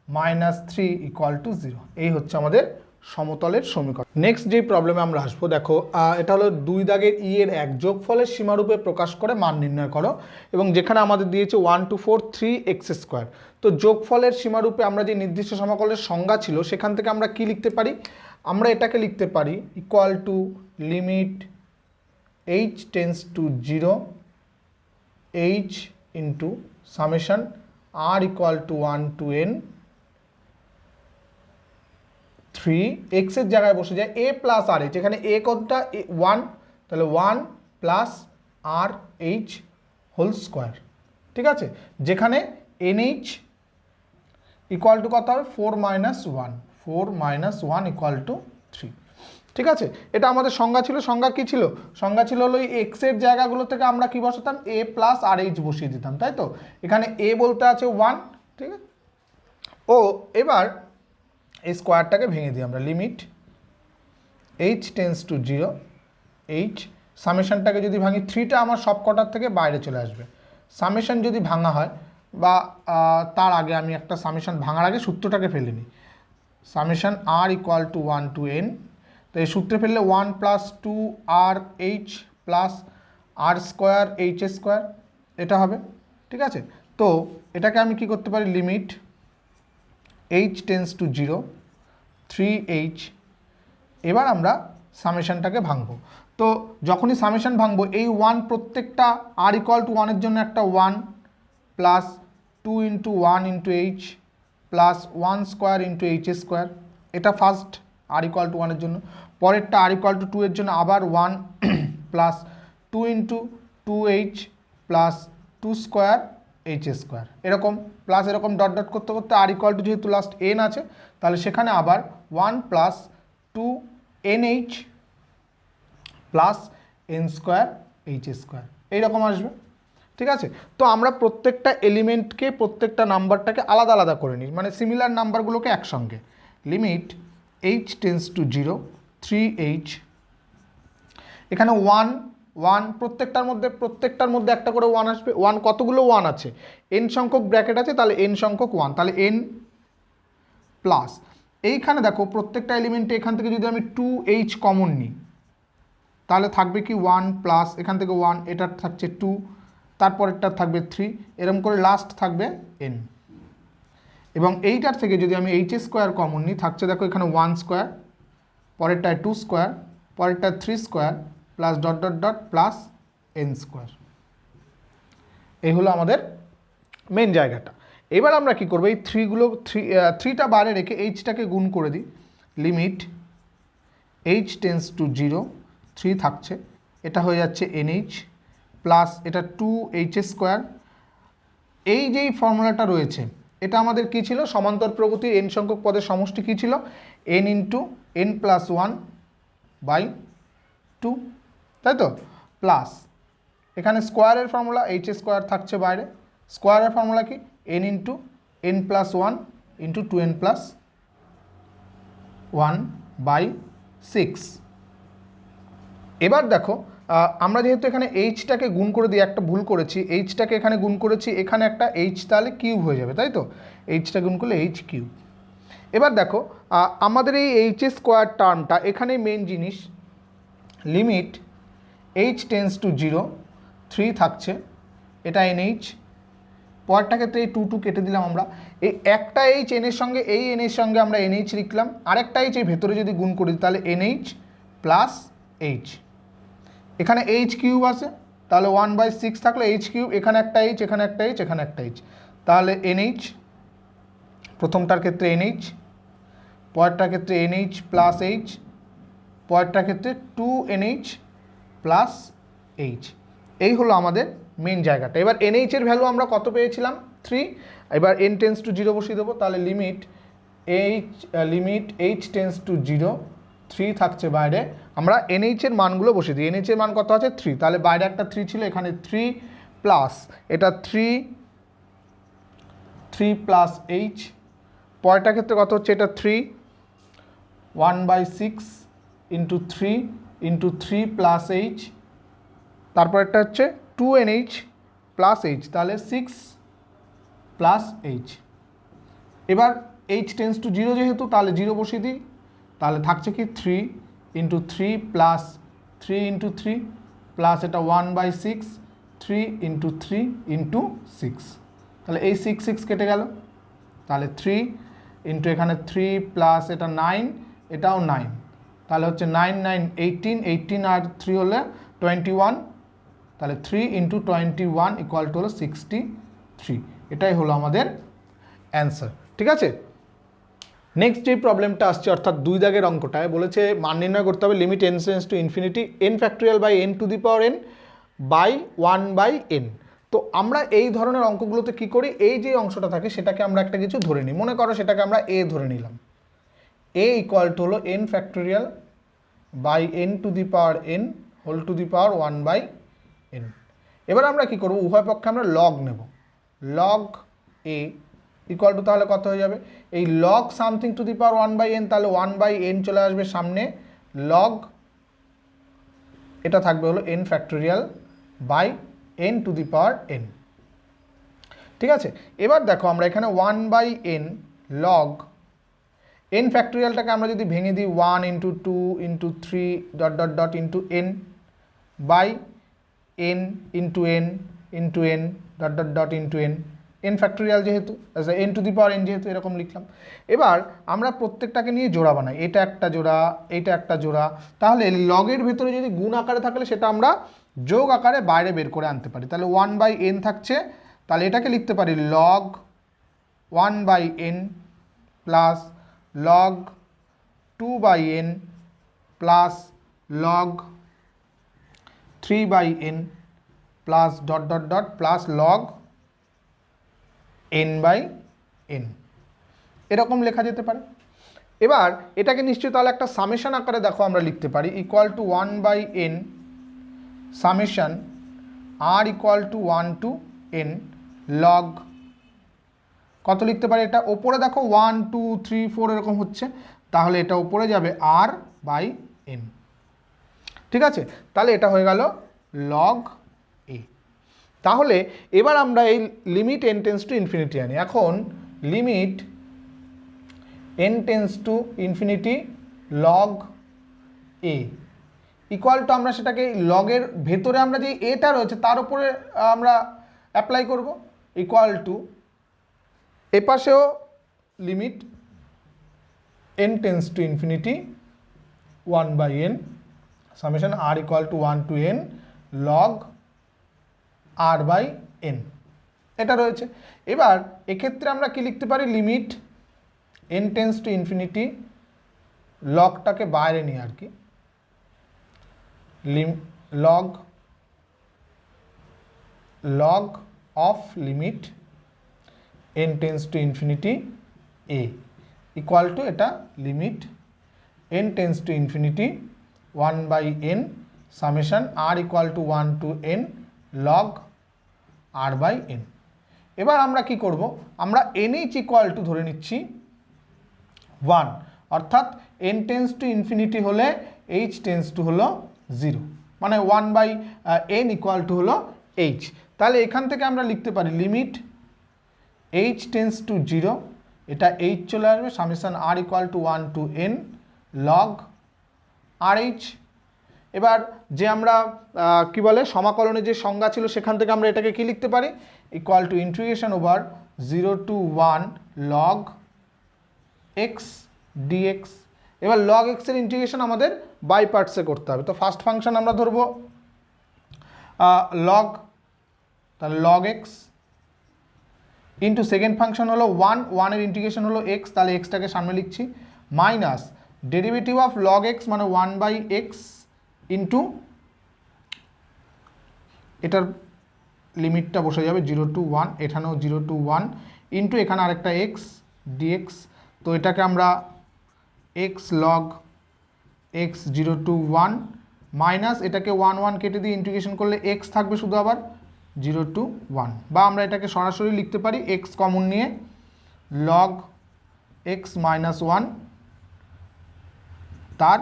-3 = 0। এই হচ্ছে আমাদের সমতলের সমীকরণ। নেক্সট যে প্রবলেমে আমরা আসবো, দেখো এটা হলো 2 দাগের ই এর এক যোগফলের সীমারূপে প্রকাশ করে মান নির্ণয় করো, এবং যেখানে আমাদের দিয়েছে 1 2 4 3x²। তো যোগফলের সীমারূপে আমরা যে নির্দিষ্ট সমাকলের সংজ্ঞা ছিল সেখান থেকে আমরা কি লিখতে পারি, আমরা এটাকে লিখতে পারি equal to limit h tends to 0 h into summation r equal to 1 to n 3, x এর জায়গায় বসে যায় a প্লাস আর এইচ, এখানে a কোনটা 1, তাহলে 1 প্লাস আর এইচ হোল স্কোয়ার, ঠিক আছে, যেখানে nh ইকুয়াল টু কত হবে 4 - 1 ইকুয়াল টু 3, ঠিক আছে। এটা আমাদের সংজ্ঞা ছিল। সংজ্ঞা কি ছিল? সংজ্ঞা ছিল হলো এই এক্স এর জায়গাগুলো থেকে আমরা কি বসাতাম, a প্লাস আর এইচ বসিয়ে দিতাম, তাই তো। এখানে a বলতে আছে 1, ঠিক আছে। ও এবার এই স্কোয়ারটাকে ভেঙে দিই আমরা, limit h tends to 0 h, সামেশনটাকে যদি ভাঙি 3টা আমার সব কটার থেকে বাইরে চলে আসবে। সামেশন যদি ভাঙা হয়, বা তার আগে আমি একটা সামেশন ভাঙার আগে সূত্রটাকে ফেলে নিই, summation r equal to 1 to n, তো এই সূত্রে ফেললে 1 প্লাস 2 আর এইচ প্লাস আর স্কোয়ার এইচ স্কোয়ার এটা হবে, ঠিক আছে। তো এটাকে আমি কি করতে পারি, limit h tends to 0 3h, এবার আমরা সামেশনটাকে ভাঙবো। তো যখনই সামেশন ভাঙবো, এই 1 প্রত্যেকটা r ইকুয়াল টু 1 এর জন্য একটা 1 plus 2 into 1 into h plus 1 square into H square, এটা ফার্স্ট r ইকুয়াল টু 1 এর জন্য। পরেরটা r ইকুয়াল টু 2 এর জন্য আবার 1 plus 2 into 2h plus 2 square H square, এরকম প্লাস এরকম ডট ডট করতে করতে r ইকুয়াল টু যেহেতু লাস্ট n আছে, তাহলে সেখানে আবার 1 plus 2 nh plus n square H square, এইরকম আসবে, ঠিক আছে। তো আমরা প্রত্যেকটা এলিমেন্টকে, প্রত্যেকটা নাম্বারটাকে আলাদা আলাদা করে নিই, মানে সিমিলার নাম্বারগুলোকে একসঙ্গে। Limit h tends to 0 3h, এখানে 1 1 প্রত্যেকটার মধ্যে একটা করে 1 আসবে। 1 কতগুলো 1 আছে, n সংখ্যক ব্র্যাকেট আছে, তাহলে n সংখ্যক 1, তাহলে n প্লাস এইখানে দেখো প্রত্যেকটা এলিমেন্টে এখান থেকে যদি আমি 2h কমন নিই, তাহলে থাকবে কি 1 প্লাস এখান থেকে 1, এটার থাকছে 2, তারপরেরটার থাকবে 3, এরকম করে লাস্ট থাকবে n। এবং এইটার থেকে যদি আমি এইচ স্কোয়ার কমন নিই, থাকছে দেখো এখানে 1 স্কোয়ার, পরেরটায় 2 স্কোয়ার, পরেরটায় 3 square plus dot dot dot plus n square. এই হলো আমাদের মেন জায়গাটা। এবার আমরা কি করবো, এই থ্রিটা বারে রেখে এইচটাকে গুণ করে দিই। লিমিট h টেন্স টু 0 3 থাকছে, এটা হয়ে যাচ্ছে nh প্লাস এটা 2h স্কোয়ার। এই যেই ফর্মুলাটা রয়েছে, এটা আমাদের কি ছিল, সমান্তর প্রগতির n সংখ্যক পদের সমষ্টি কি ছিল, n into n plus 1 by 2, তাই তো, প্লাস এখানে স্কোয়ারের ফর্মুলা h স্কোয়ার থাকছে বাইরে, স্কোয়ারের ফর্মুলা কি n into n plus 1 into 2n plus 1 by 6। এবার দেখো আমরা যেহেতু এখানে এইচটাকে গুণ করে দিয়ে একটা ভুল করেছি, এইচটাকে এখানে গুণ করেছি, এখানে একটা এইচ তাহলে কিউব হয়ে যাবে, তাই তো, এইচটা গুণ করলে এইচ কিউব। এবার দেখো আমাদের এই এইচ স্কোয়ার টার্মটা এখানে মেন জিনিস, লিমিট h টেন্স টু 0 3 থাকছে, এটা nh, পরেরটা ক্ষেত্রে এই 2 কেটে দিলাম আমরা, এই একটা এইচ এনের সঙ্গে, এই এনের সঙ্গে আমরা nh লিখলাম, আরেকটা এইচ এই ভেতরে যদি গুণ করি তাহলে nh প্লাস h, এখানে h কিউব আছে, তাহলে 1/6 থাকলো h কিউব, এখানে একটা h, এখানে একটা h, এখানে একটা h, তাহলে nh, প্রথমটার ক্ষেত্রে nh, পরেরটার ক্ষেত্রে nh প্লাস h, পরেরটার ক্ষেত্রে 2nh প্লাস h। এই হলো আমাদের মেন জায়গাটা। এবার nh এর ভ্যালু আমরা কত পেয়েছিলাম 3, এবার n টেন্স টু 0 বসিয়ে দেবো, তাহলে limit limit h tends to 0, 3 থাকছে বাইরে, আমরা এনএইচের মানগুলো বসিয়ে দিই। এনএইচের মান কত আছে 3, তাহলে বাইরে একটা 3 ছিল, এখানে 3 প্লাস এটা 3 প্লাস এইচ, পরেরটা ক্ষেত্রে কত হচ্ছে এটা 3, 1/6 ইন্টু 3 প্লাস এইচ, তারপরেরটা হচ্ছে 2NH প্লাস এইচ, তাহলে 6 প্লাস এইচ। এবার এইচ টেন্স টু 0 যেহেতু, তাহলে 0 বসিয়ে দিই, তাহলে থাকছে কি 3 ইন্টু 3 প্লাস 3 ইন্টু 3 প্লাস এটা 1/6, 3 ইন্টু 3 ইন্টু 6, তাহলে এই 6 কেটে গেল, তাহলে 3 ইন্টু এখানে 3 প্লাস এটা 9, এটাও 9, তাহলে হচ্ছে 9 9 18 আর 3 হলে 21, তাহলে 3 ইন্টু 21 ইকুয়াল টু হলো 63, এটাই হলো আমাদের অ্যান্সার। ঠিক আছে, নেক্সট যে প্রবলেমটা আসছে অর্থাৎ 2 দাগের অঙ্কটায় বলেছে মান নির্ণয় করতে হবে limit n tends to infinity n factorial by n to the power n by 1/n। তো আমরা এই ধরনের অঙ্কগুলোতে কি করি, এই যে অংশটা থাকে সেটাকে আমরা একটা কিছু ধরে নিই, মনে করো সেটাকে আমরা a ধরে নিলাম, a ইকুয়াল টু হলো n factorial by n to the power n whole to the power 1/n। এবার আমরা কি করব, উভয় পক্ষে আমরা লগ নেব, লগ a ইকুয়াল টু তাহলে কত হয়ে যাবে, এই log something to the power 1/n, তাহলে 1/n চলে আসবে সামনে, লগ এটা থাকবে হলো n factorial by n to the power n। ঠিক আছে, এবার দেখো আমরা এখানে 1/n লগ n ফ্যাক্টোরিয়ালটাকে আমরা যদি ভেঙে দিই 1 into 2 into 3 dot dot dot into n by n into n into n dot dot dot into n, n factorial যেহেতু n to the power n যেহেতু এরকম লিখলাম। এবার আমরা প্রত্যেকটাকে নিয়ে জোড়া বানাই, এটা একটা জোড়া, এটা একটা জোড়া, তাহলে লগের ভেতরে যদি গুণ আকারে থাকলে সেটা আমরা যোগ আকারে বাইরে বের করে আনতে পারি, তাহলে 1/n থাকছে, তাহলে এটাকে লিখতে পারি log 1/n plus log 2/n plus log 3/n plus dot dot dot plus log n/n, এরকম লেখা যেতে পারে। এবার এটাকে নিশ্চয়ই তাহলে একটা সামেশন আকারে দেখো আমরা লিখতে পারি, equal to 1/n summation r equal to 1 to n log কত লিখতে পারি, এটা ওপরে দেখো 1 2 3 4 এরকম হচ্ছে, তাহলে এটা উপরে যাবে r/n। ঠিক আছে, তাহলে এটা হয়ে গেল লগ a। তাহলে এবার আমরা এই limit n tends to infinity আনি, এখন limit n tends to infinity log a equal two, আমরা সেটাকে লগের ভেতরে আমরা যে এটা রয়েছে তার উপরে আমরা অ্যাপ্লাই করব, ইকুয়াল টু এপাশেও limit n tends to infinity 1/n summation r equal to 1 to n log r/n, এটা রয়েছে। এবার এক্ষেত্রে আমরা কি লিখতে পারি, limit n tends to infinity লগটাকে বাইরে নিয়ে আর কি, log of limit n tends to infinity a equal to এটা limit n tends to infinity 1/n summation r equal to 1 to n log r/n। এবার আমরা কি করব, আমরা nh ইকুয়াল টু ধরে নিচ্ছি 1, অর্থাৎ n টেন্স টু ইনফিনিটি হলে h টেন্স টু হলো 0, মানে 1/n ইকুয়াল টু হলো h। তাহলে এখান থেকে আমরা লিখতে পারি লিমিট h টেন্স টু 0, এটা h চলে আসবে summation r equal to 1 to n log rh। এবার যে আমরা কি বলে সমাকলনের যে সংজ্ঞা ছিল সেখান থেকে আমরা এটাকে কি লিখতে পারি, equal to integration over 0 to 1 log x dx। এবার লগ x এর ইন্টিগ্রেশন আমাদের বাই পার্টসে করতে হবে, তো ফার্স্ট ফাংশন আমরা ধরবো লগ, তাহলে log x into second function হলো 1 এর ইন্টিগ্রেশন হলো x, তাহলে এক্সটাকে সামনে লিখছি, minus derivative of log x মানে 1/x ইন্টু এটার লিমিটটা বসে যাবে 0 টু 1, এখানেও 0 টু 1 ইন্টু এখানে আরেকটা x dx, তো এটাকে আমরা x log x 0 to 1 minus এটাকে 1 1 কেটে দিয়ে ইন্টিগ্রেশন করলে এক্স থাকবে শুধু আবার 0 to 1, বা আমরা এটাকে সরাসরি লিখতে পারি এক্স কমন নিয়ে লগ এক্স মাইনাস 1 তার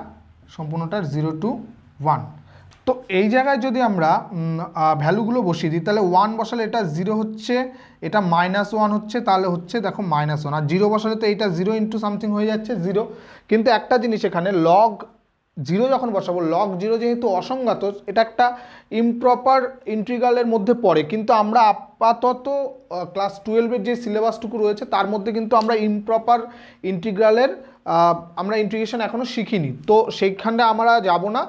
সম্পূর্ণটার 0 to 1। তো এই জায়গায় যদি আমরা ভ্যালুগুলো বসিয়ে দিই তাহলে 1 বসালে এটা 0 হচ্ছে, এটা -1 হচ্ছে, তাহলে হচ্ছে দেখো -1, আর 0 বসালে তো এইটা 0 ইন্টু সামথিং হয়ে যাচ্ছে 0। কিন্তু একটা জিনিস এখানে লগ 0 যখন বসাবো, লগ 0 যেহেতু অসংজ্ঞাত, এটা একটা ইমপ্রপার ইন্টিগ্রালের মধ্যে পড়ে, কিন্তু আমরা আপাতত ক্লাস 12-এর যে সিলেবাসটুকু রয়েছে তার মধ্যে কিন্তু আমরা ইমপ্রপার ইন্টিগ্রালের আমরা ইন্টিগ্রেশন এখনও শিখিনি। তো সেইখানটা আমরা যাব না,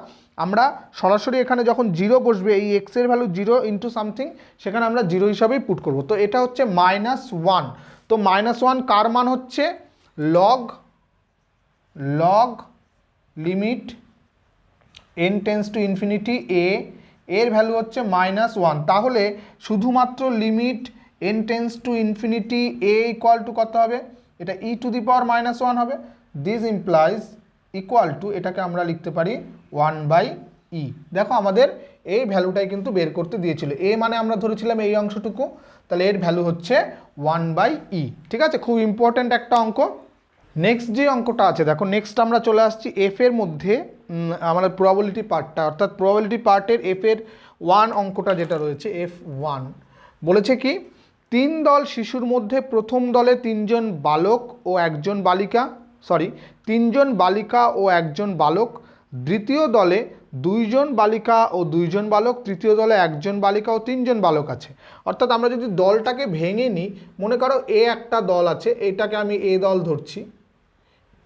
আমরা সরাসরি এখানে যখন 0 বসবে এই এক্সের ভ্যালু 0 ইন্টু সামথিং, সেখানে আমরা 0 হিসাবেই পুট করব। তো এটা হচ্ছে -1। তো -1 কার মান হচ্ছে log limit n tends to infinity a এর ভ্যালু হচ্ছে -1। তাহলে শুধুমাত্র limit n tends to infinity a equal two কত হবে, এটা e টু দি পাওয়ার -1 হবে। দিস ইমপ্লাইজ ইকুয়াল টু, এটাকে আমরা লিখতে পারি 1/e। দেখো আমাদের এই ভ্যালুটাই কিন্তু বের করতে দিয়েছিল, a মানে আমরা ধরেছিলাম এই অংশটুকু, তাহলে এর ভ্যালু হচ্ছে 1/e। ঠিক আছে, খুব ইম্পর্ট্যান্ট একটা অঙ্ক। নেক্সট যে অঙ্কটা আছে দেখো, নেক্সট আমরা চলে আসছি এফ এর মধ্যে আমাদের প্রবাবিলিটি পার্টটা, অর্থাৎ প্রবাবিলিটি পার্টের এফ এর 1 অঙ্কটা যেটা রয়েছে F1 বলেছে কি 3 দল শিশুর মধ্যে প্রথম দলে 3 জন বালক ও 1 জন বালিকা, 3 জন বালিকা ও 1 জন বালক, দ্বিতীয় দলে 2 জন বালিকা ও 2 জন বালক, তৃতীয় দলে 1 জন বালিকা ও 3 জন বালক আছে। অর্থাৎ আমরা যদি দলটাকে ভেঙে নিই, মনে করো এ একটা দল আছে, এটাকে আমি এ দল ধরছি,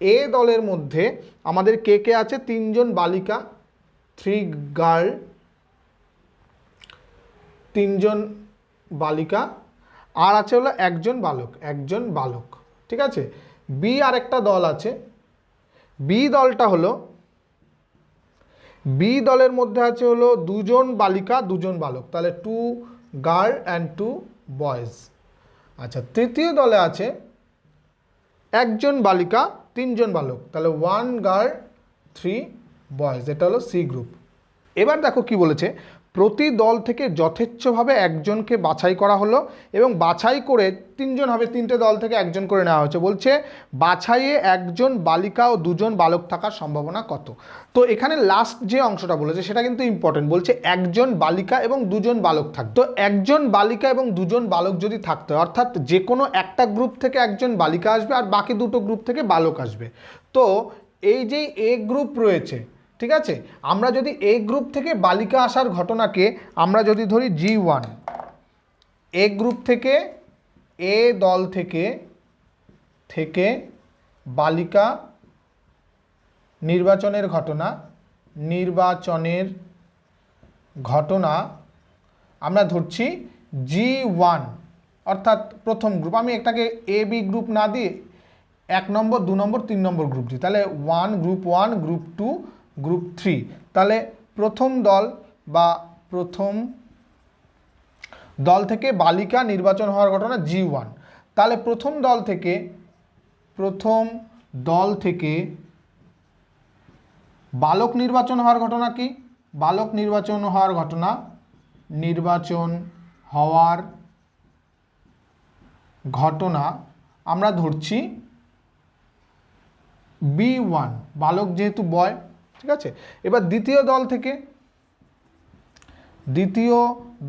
এ দলের মধ্যে আমাদের কে কে আছে, 3 জন বালিকা 3 গার্ল, 3 জন বালিকা, আর আছে হলো 1 জন বালক। ঠিক আছে, বি আর একটা দল আছে, বি দলটা হলো, বি দলের মধ্যে আছে হলো 2 জন বালিকা 2 জন বালক, তাহলে 2 গার্ল অ্যান্ড 2 বয়েজ। আচ্ছা, তৃতীয় দলে আছে 1 জন বালিকা 3 জন বালক, তাহলে 1 গার্ল 3 বয়েজ, এটা হলো সি গ্রুপ। এবার দেখো কি বলেছে, প্রতি দল থেকে যথেচ্ছভাবে একজনকে বাছাই করা হলো এবং বাছাই করে 3 জন হবে, 3টে দল থেকে 1 জন করে নেওয়া হচ্ছে। বলছে বাছাইয়ে 1 জন বালিকা ও 2 জন বালক থাকার সম্ভাবনা কত। তো এখানে লাস্ট যে অংশটা বলেছে সেটা কিন্তু ইম্পর্টেন্ট, বলছে 1 জন বালিকা এবং 2 জন বালক থাকতো। তো 1 জন বালিকা এবং 2 জন বালক যদি থাকতো, অর্থাৎ যে কোনো একটা গ্রুপ থেকে 1 জন বালিকা আসবে আর বাকি দুটো গ্রুপ থেকে বালক আসবে। তো এই যে এ গ্রুপ রয়েছে, ঠিক আছে, আমরা যদি এ গ্রুপ থেকে বালিকা আসার ঘটনাকে আমরা যদি ধরি G1, এ গ্রুপ থেকে এ দল থেকে বালিকা নির্বাচনের ঘটনা আমরা ধরছি G1, অর্থাৎ প্রথম গ্রুপ। আমি এটাকে এ বি গ্রুপ না দিয়ে 1 নম্বর 2 নম্বর 3 নম্বর গ্রুপ দিই, তাহলে 1 গ্রুপ 1 গ্রুপ 2 গ্রুপ 3। তাহলে প্রথম দল বা প্রথম দল থেকে বালিকা নির্বাচন হওয়ার ঘটনা G1। তাহলে প্রথম দল থেকে বালক নির্বাচন হওয়ার ঘটনা কি, বালক নির্বাচন হওয়ার ঘটনা আমরা ধরছি B1, বালক যেহেতু বয়। ঠিক আছে, এবার দ্বিতীয়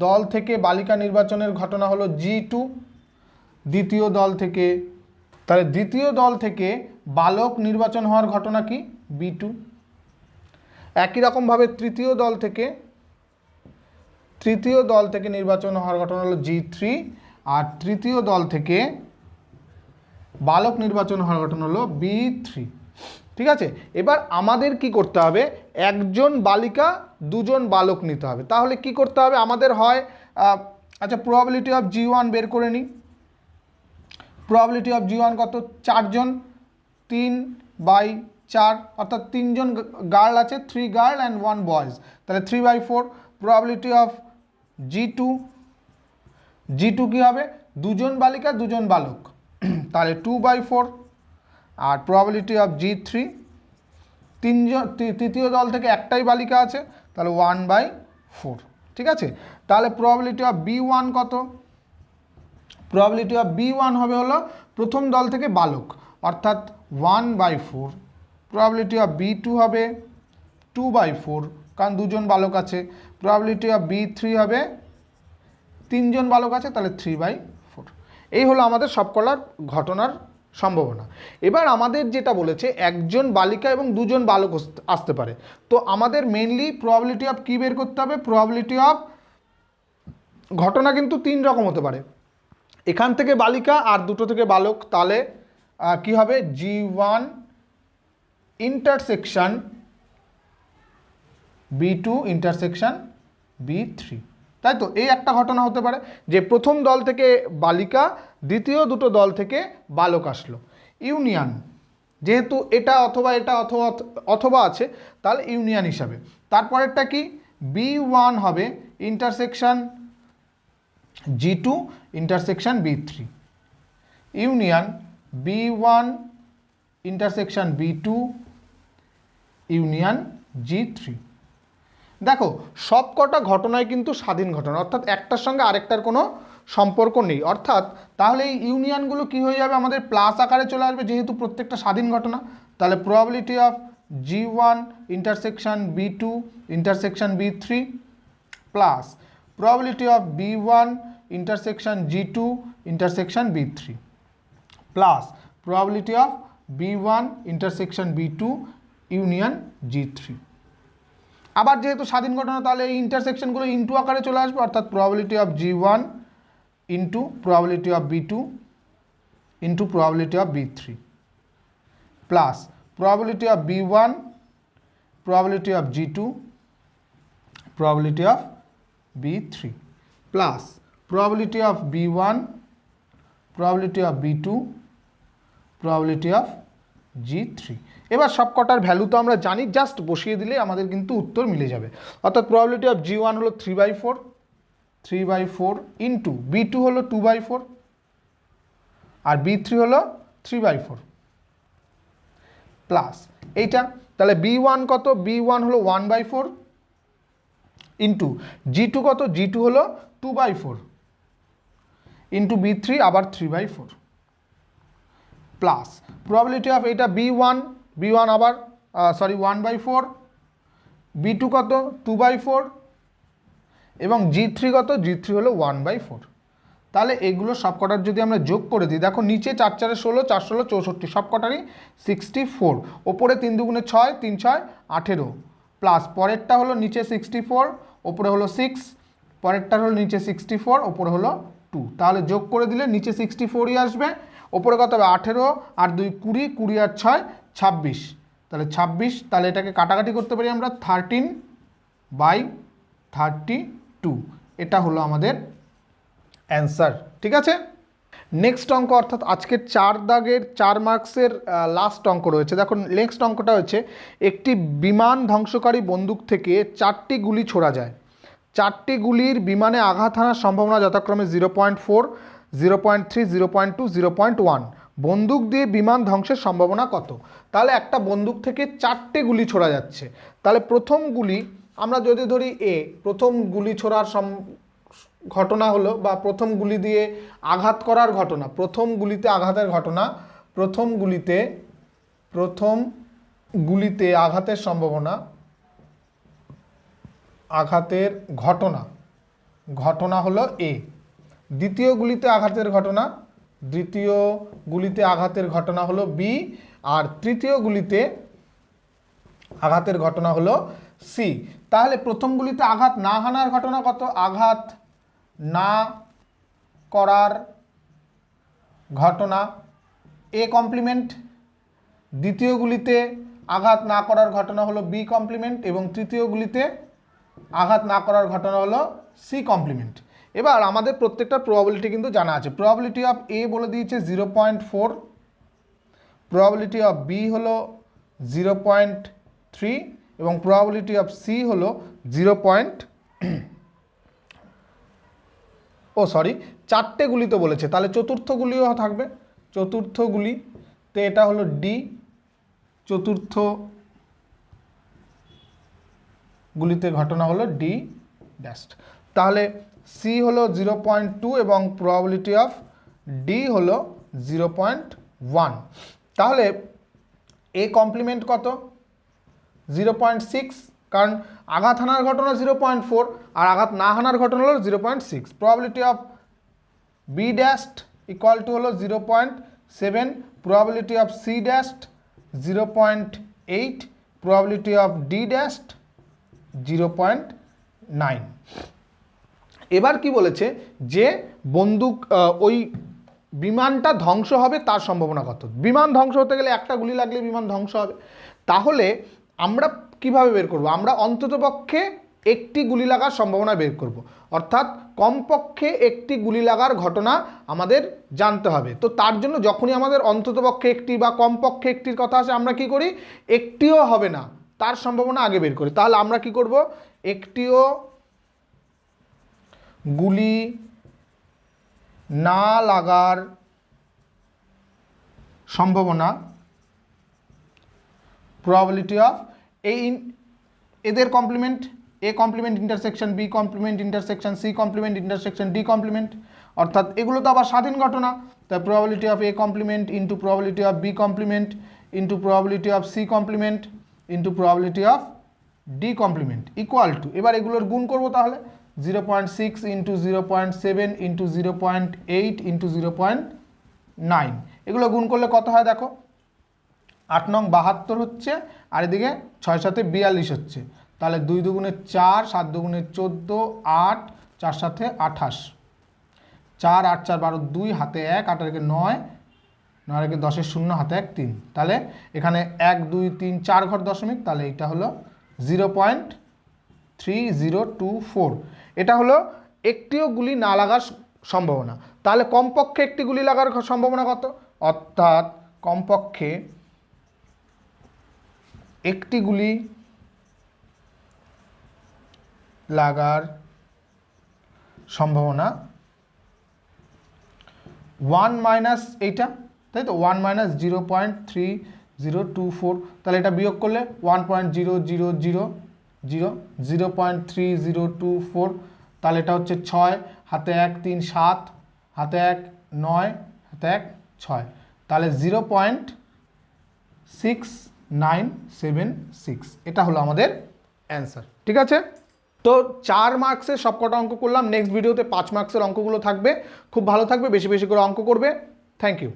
দল থেকে বালিকা নির্বাচনের ঘটনা হলো G2, দ্বিতীয় দল থেকে, তাহলে দ্বিতীয় দল থেকে বালক নির্বাচন হওয়ার ঘটনা কি B2। একই রকমভাবে তৃতীয় দল থেকে নির্বাচন হওয়ার ঘটনা হলো G3, আর তৃতীয় দল থেকে বালক নির্বাচন হওয়ার ঘটনা হলো B3। ঠিক আছে, এবার আমাদের কি করতে হবে, 1 জন বালিকা 2 জন বালক নিতে হবে। তাহলে কি করতে হবে আমাদের, হয় আচ্ছা প্রবাবিলিটি অফ G1 বের করে নিই। প্রবাবিলিটি অফ G1 কত, 4 জন, 3/4, অর্থাৎ 3 জন গার্ল আছে, 3 গার্ল অ্যান্ড 1 বয়েজ, তাহলে 3/4। প্রবাবিলিটি অফ G2 কি হবে, 2 জন বালিকা 2 জন বালক, তাহলে 2/4। আর প্রবাবিলিটি অফ G3 তৃতীয় দল থেকে একটাই বালিকা আছে, তাহলে 1/4। ঠিক আছে, তাহলে প্রবাবিলিটি অফ B1 কত? প্রবাবিলিটি অফ B1 হবে হলো প্রথম দল থেকে বালক, অর্থাৎ 1/4। প্রবাবিলিটি অফ B2 হবে 2/4, কারণ দুজন বালক আছে। প্রবাবিলিটি অফ B3 হবে তিনজন বালক আছে, তাহলে 3/4। এই হলো আমাদের সবকটার ঘটনার সম্ভাবনা। এবার আমাদের যেটা বলেছে একজন বালিকা এবং দুজন বালক আসতে পারে, তো আমাদের মেনলি প্রবাবিলিটি অফ কী বের করতে হবে? প্রবাবিলিটি অফ ঘটনা কিন্তু 3 রকম হতে পারে, এখান থেকে বালিকা আর দুটো থেকে বালক, তাহলে কি হবে? G1 intersection B2 intersection B3, তাই তো? এই একটা ঘটনা হতে পারে যে প্রথম দল থেকে বালিকা, দ্বিতীয় দুটো দল থেকে বালক আসলো, ইউনিয়ন, যেহেতু এটা অথবা এটা অথবা অথবা আছে, তাহলে ইউনিয়ন হিসাবে। তারপরেরটা কি? B1 হবে intersection G2 intersection B3, union B1 intersection B2 union G3। দেখো সব কটা ঘটনায় কিন্তু স্বাধীন ঘটনা, অর্থাৎ একটার সঙ্গে আরেকটার কোনো সম্পর্ক নেই, অর্থাৎ তাহলে এই ইউনিয়নগুলো কি হয়ে যাবে? আমাদের প্লাস আকারে চলে আসবে, যেহেতু প্রত্যেকটা স্বাধীন ঘটনা। তাহলে probability of G1 intersection B2 intersection B3 plus probability of B1 intersection G2 intersection B3 plus probability of B1 intersection B2 union G3। আবার যেহেতু স্বাধীন ঘটনা, তাহলে এই ইন্টারসেকশনগুলো ইনটু আকারে চলে আসবে, অর্থাৎ probability of G1 into probability of B2 into probability of B3 plus probability of B1 probability of G2 probability of B3 plus probability of B1 probability of B2 probability of G3। এবার সবকটার value তো আমরা জানি, just বসিয়ে দিলে আমাদের কিন্তু উত্তর মিলে যাবে। অর্থাৎ প্রবাবিলিটি অফ G1 হলো 3/4 ইন্টু B2 হলো 2/4 আর B3 হলো 3/4 প্লাস এইটা, তাহলে B1 কত? B1 হলো 1/4 ইন্টু G2 কত? G2 হলো 2/4 ইন্টু B3 আবার 3/4 প্লাস প্রবাবিলিটি অফ এটা B1 আবার 1/4, B2 কত? 2/4 এবং G3 কত? G3 হলো 1/4। তাহলে এগুলো সবকটার যদি আমরা যোগ করে দিই, দেখো নিচে 4 4 16, 4 16 64, সবকটারই 64, ওপরে 3 2 6, 3 6 18 প্লাস পরেরটা হলো নিচে 64, ওপরে হলো 6, পরেরটা হলো নিচে 64, ওপরে হলো 2, তাহলে যোগ করে দিলে নিচে 64ই আসবে, ওপরে কত হবে? 18 আর 2 20, 20 আর 6 26, তাহলে 26, তাহলে এটাকে কাটাকাটি করতে পারি আমরা 13/32, এটা হলো আমাদের অ্যান্সার। ঠিক আছে, নেক্সট অঙ্ক, অর্থাৎ আজকের 4 দাগের 4 মার্কসের লাস্ট অঙ্ক রয়েছে। দেখো নেক্সট অঙ্কটা হচ্ছে একটি বিমান ধ্বংসকারী বন্দুক থেকে 4টি গুলি ছোড়া যায়, 4টি গুলির বিমানে আঘাত হানার সম্ভাবনা যথাক্রমে 0.4, 0.3, 0.2, 0.1। বন্দুক দিয়ে বিমান ধ্বংসের সম্ভাবনা কত? তাহলে একটা বন্দুক থেকে 4টে গুলি ছোড়া যাচ্ছে, তাহলে প্রথম গুলি আমরা যদি ধরি এ, প্রথম গুলি ছোড়ার ঘটনা হলো, বা প্রথম গুলি দিয়ে আঘাত করার ঘটনা, প্রথম গুলিতে আঘাতের ঘটনা, প্রথম গুলিতে আঘাতের সম্ভাবনা, আঘাতের ঘটনা হলো এ। দ্বিতীয় গুলিতে আঘাতের ঘটনা হলো বি, আর তৃতীয় গুলিতে আঘাতের ঘটনা হলো সি। তাহলে প্রথম গুলিতে আঘাত না হানার ঘটনা কত? আঘাত না করার ঘটনা এ কমপ্লিমেন্ট, দ্বিতীয় গুলিতে আঘাত না করার ঘটনা হলো বি কমপ্লিমেন্ট, এবং তৃতীয় গুলিতে আঘাত না করার ঘটনা হলো সি কমপ্লিমেন্ট। এবার আমাদের প্রত্যেকটা প্রবাবিলিটি কিন্তু জানা আছে। প্রবাবিলিটি অফ এ বলে দিয়েছে 0.4, প্রবাবিলিটি অফ বি হলো 0.3 এবং প্রবাবিলিটি অফ সি হলো 4টে গুলি তো বলেছে, তাহলে চতুর্থ গুলিও থাকবে, চতুর্থ গুলি তো এটা হলো ডি, চতুর্থ গুলিতে ঘটনা হলো ডি ড্যাশ। তাহলে সি হলো 0.2 এবং প্রবাবিলিটি অফ ডি হলো 0.1। তাহলে এ কমপ্লিমেন্ট কত? 0.6, কারণ আঘাত হানার ঘটনা 0.4 আর আঘাত না হানার ঘটনা হলো 0.6। Probability of b dashed equal to হলো 0.7, probability of c dashed 0.8, probability of d dashed 0.9। এবার কি বলেছে যে বন্দুক ওই বিমানটা ধ্বংস হবে তার সম্ভাবনা কত? বিমান ধ্বংস হতে গেলে একটা গুলি লাগলে বিমান ধ্বংস হবে। তাহলে আমরা কিভাবে বের করব? আমরা অন্ততপক্ষে একটি গুলি লাগার সম্ভাবনা বের করব, অর্থাৎ কমপক্ষে একটি গুলি লাগার ঘটনা আমাদের জানতে হবে। তো তার জন্য যখনই আমাদের অন্ততপক্ষে একটি বা কমপক্ষে একটির কথা আসে, আমরা কি করি? একটিও হবে না তার সম্ভাবনা আগে বের করি। তাহলে আমরা কি করব? একটিও গুলি না লাগার সম্ভাবনা, প্রবাবিলিটি অফ এদের complement, a complement intersection b complement intersection c complement intersection d complement, অর্থাৎ এগুলো তো আবার স্বাধীন ঘটনা। তাই probability of a complement into probability of b complement into probability of c complement into probability of d complement equal to, এবার এগুলোর গুণ করব। তাহলে 0.6 ইন্টু 0.7 ইন্টু 0.8 ইন্টু 0.9, এগুলো গুণ করলে কত হয় দেখো? 8 নং 72 হচ্ছে, আর এদিকে 6 7 42 হচ্ছে। তাহলে 2 দুগুণে 4, 7 দুগুণে 14, 8, 4 7 28, 4 8 4 12, 2 হাতে 1, 8 রেখে 9, 9 রেখে 10 0 হাতে 1 3। তাহলে এখানে 1 2 3 4 ঘর দশমিক, তাহলে এটা হলো 0.3024। এটা হলো একটিও গুলি না লাগার সম্ভাবনা। তাহলে কমপক্ষে একটি গুলি লাগার সম্ভাবনা কত? অর্থাৎ কমপক্ষে একটি গুলি লাগার সম্ভাবনা 1 মাইনাস এইটা, তাই তো 1 মাইনাস 0.3024। তাহলে এটা বিয়োগ করলে 0.3024, তাহলে এটা হচ্ছে 6 হাতে 1 3 7 হাতে 1 9 হাতে 1 6, তাহলে 0.6976। এটা হলো আমাদের অ্যান্সার। ঠিক আছে, তো 4 মার্কসের সবকটা অঙ্ক করলাম। নেক্সট ভিডিওতে 5 মার্কসের অঙ্কগুলো থাকবে। খুব ভালো থাকবে, বেশি বেশি করে অঙ্ক করবে। Thank you.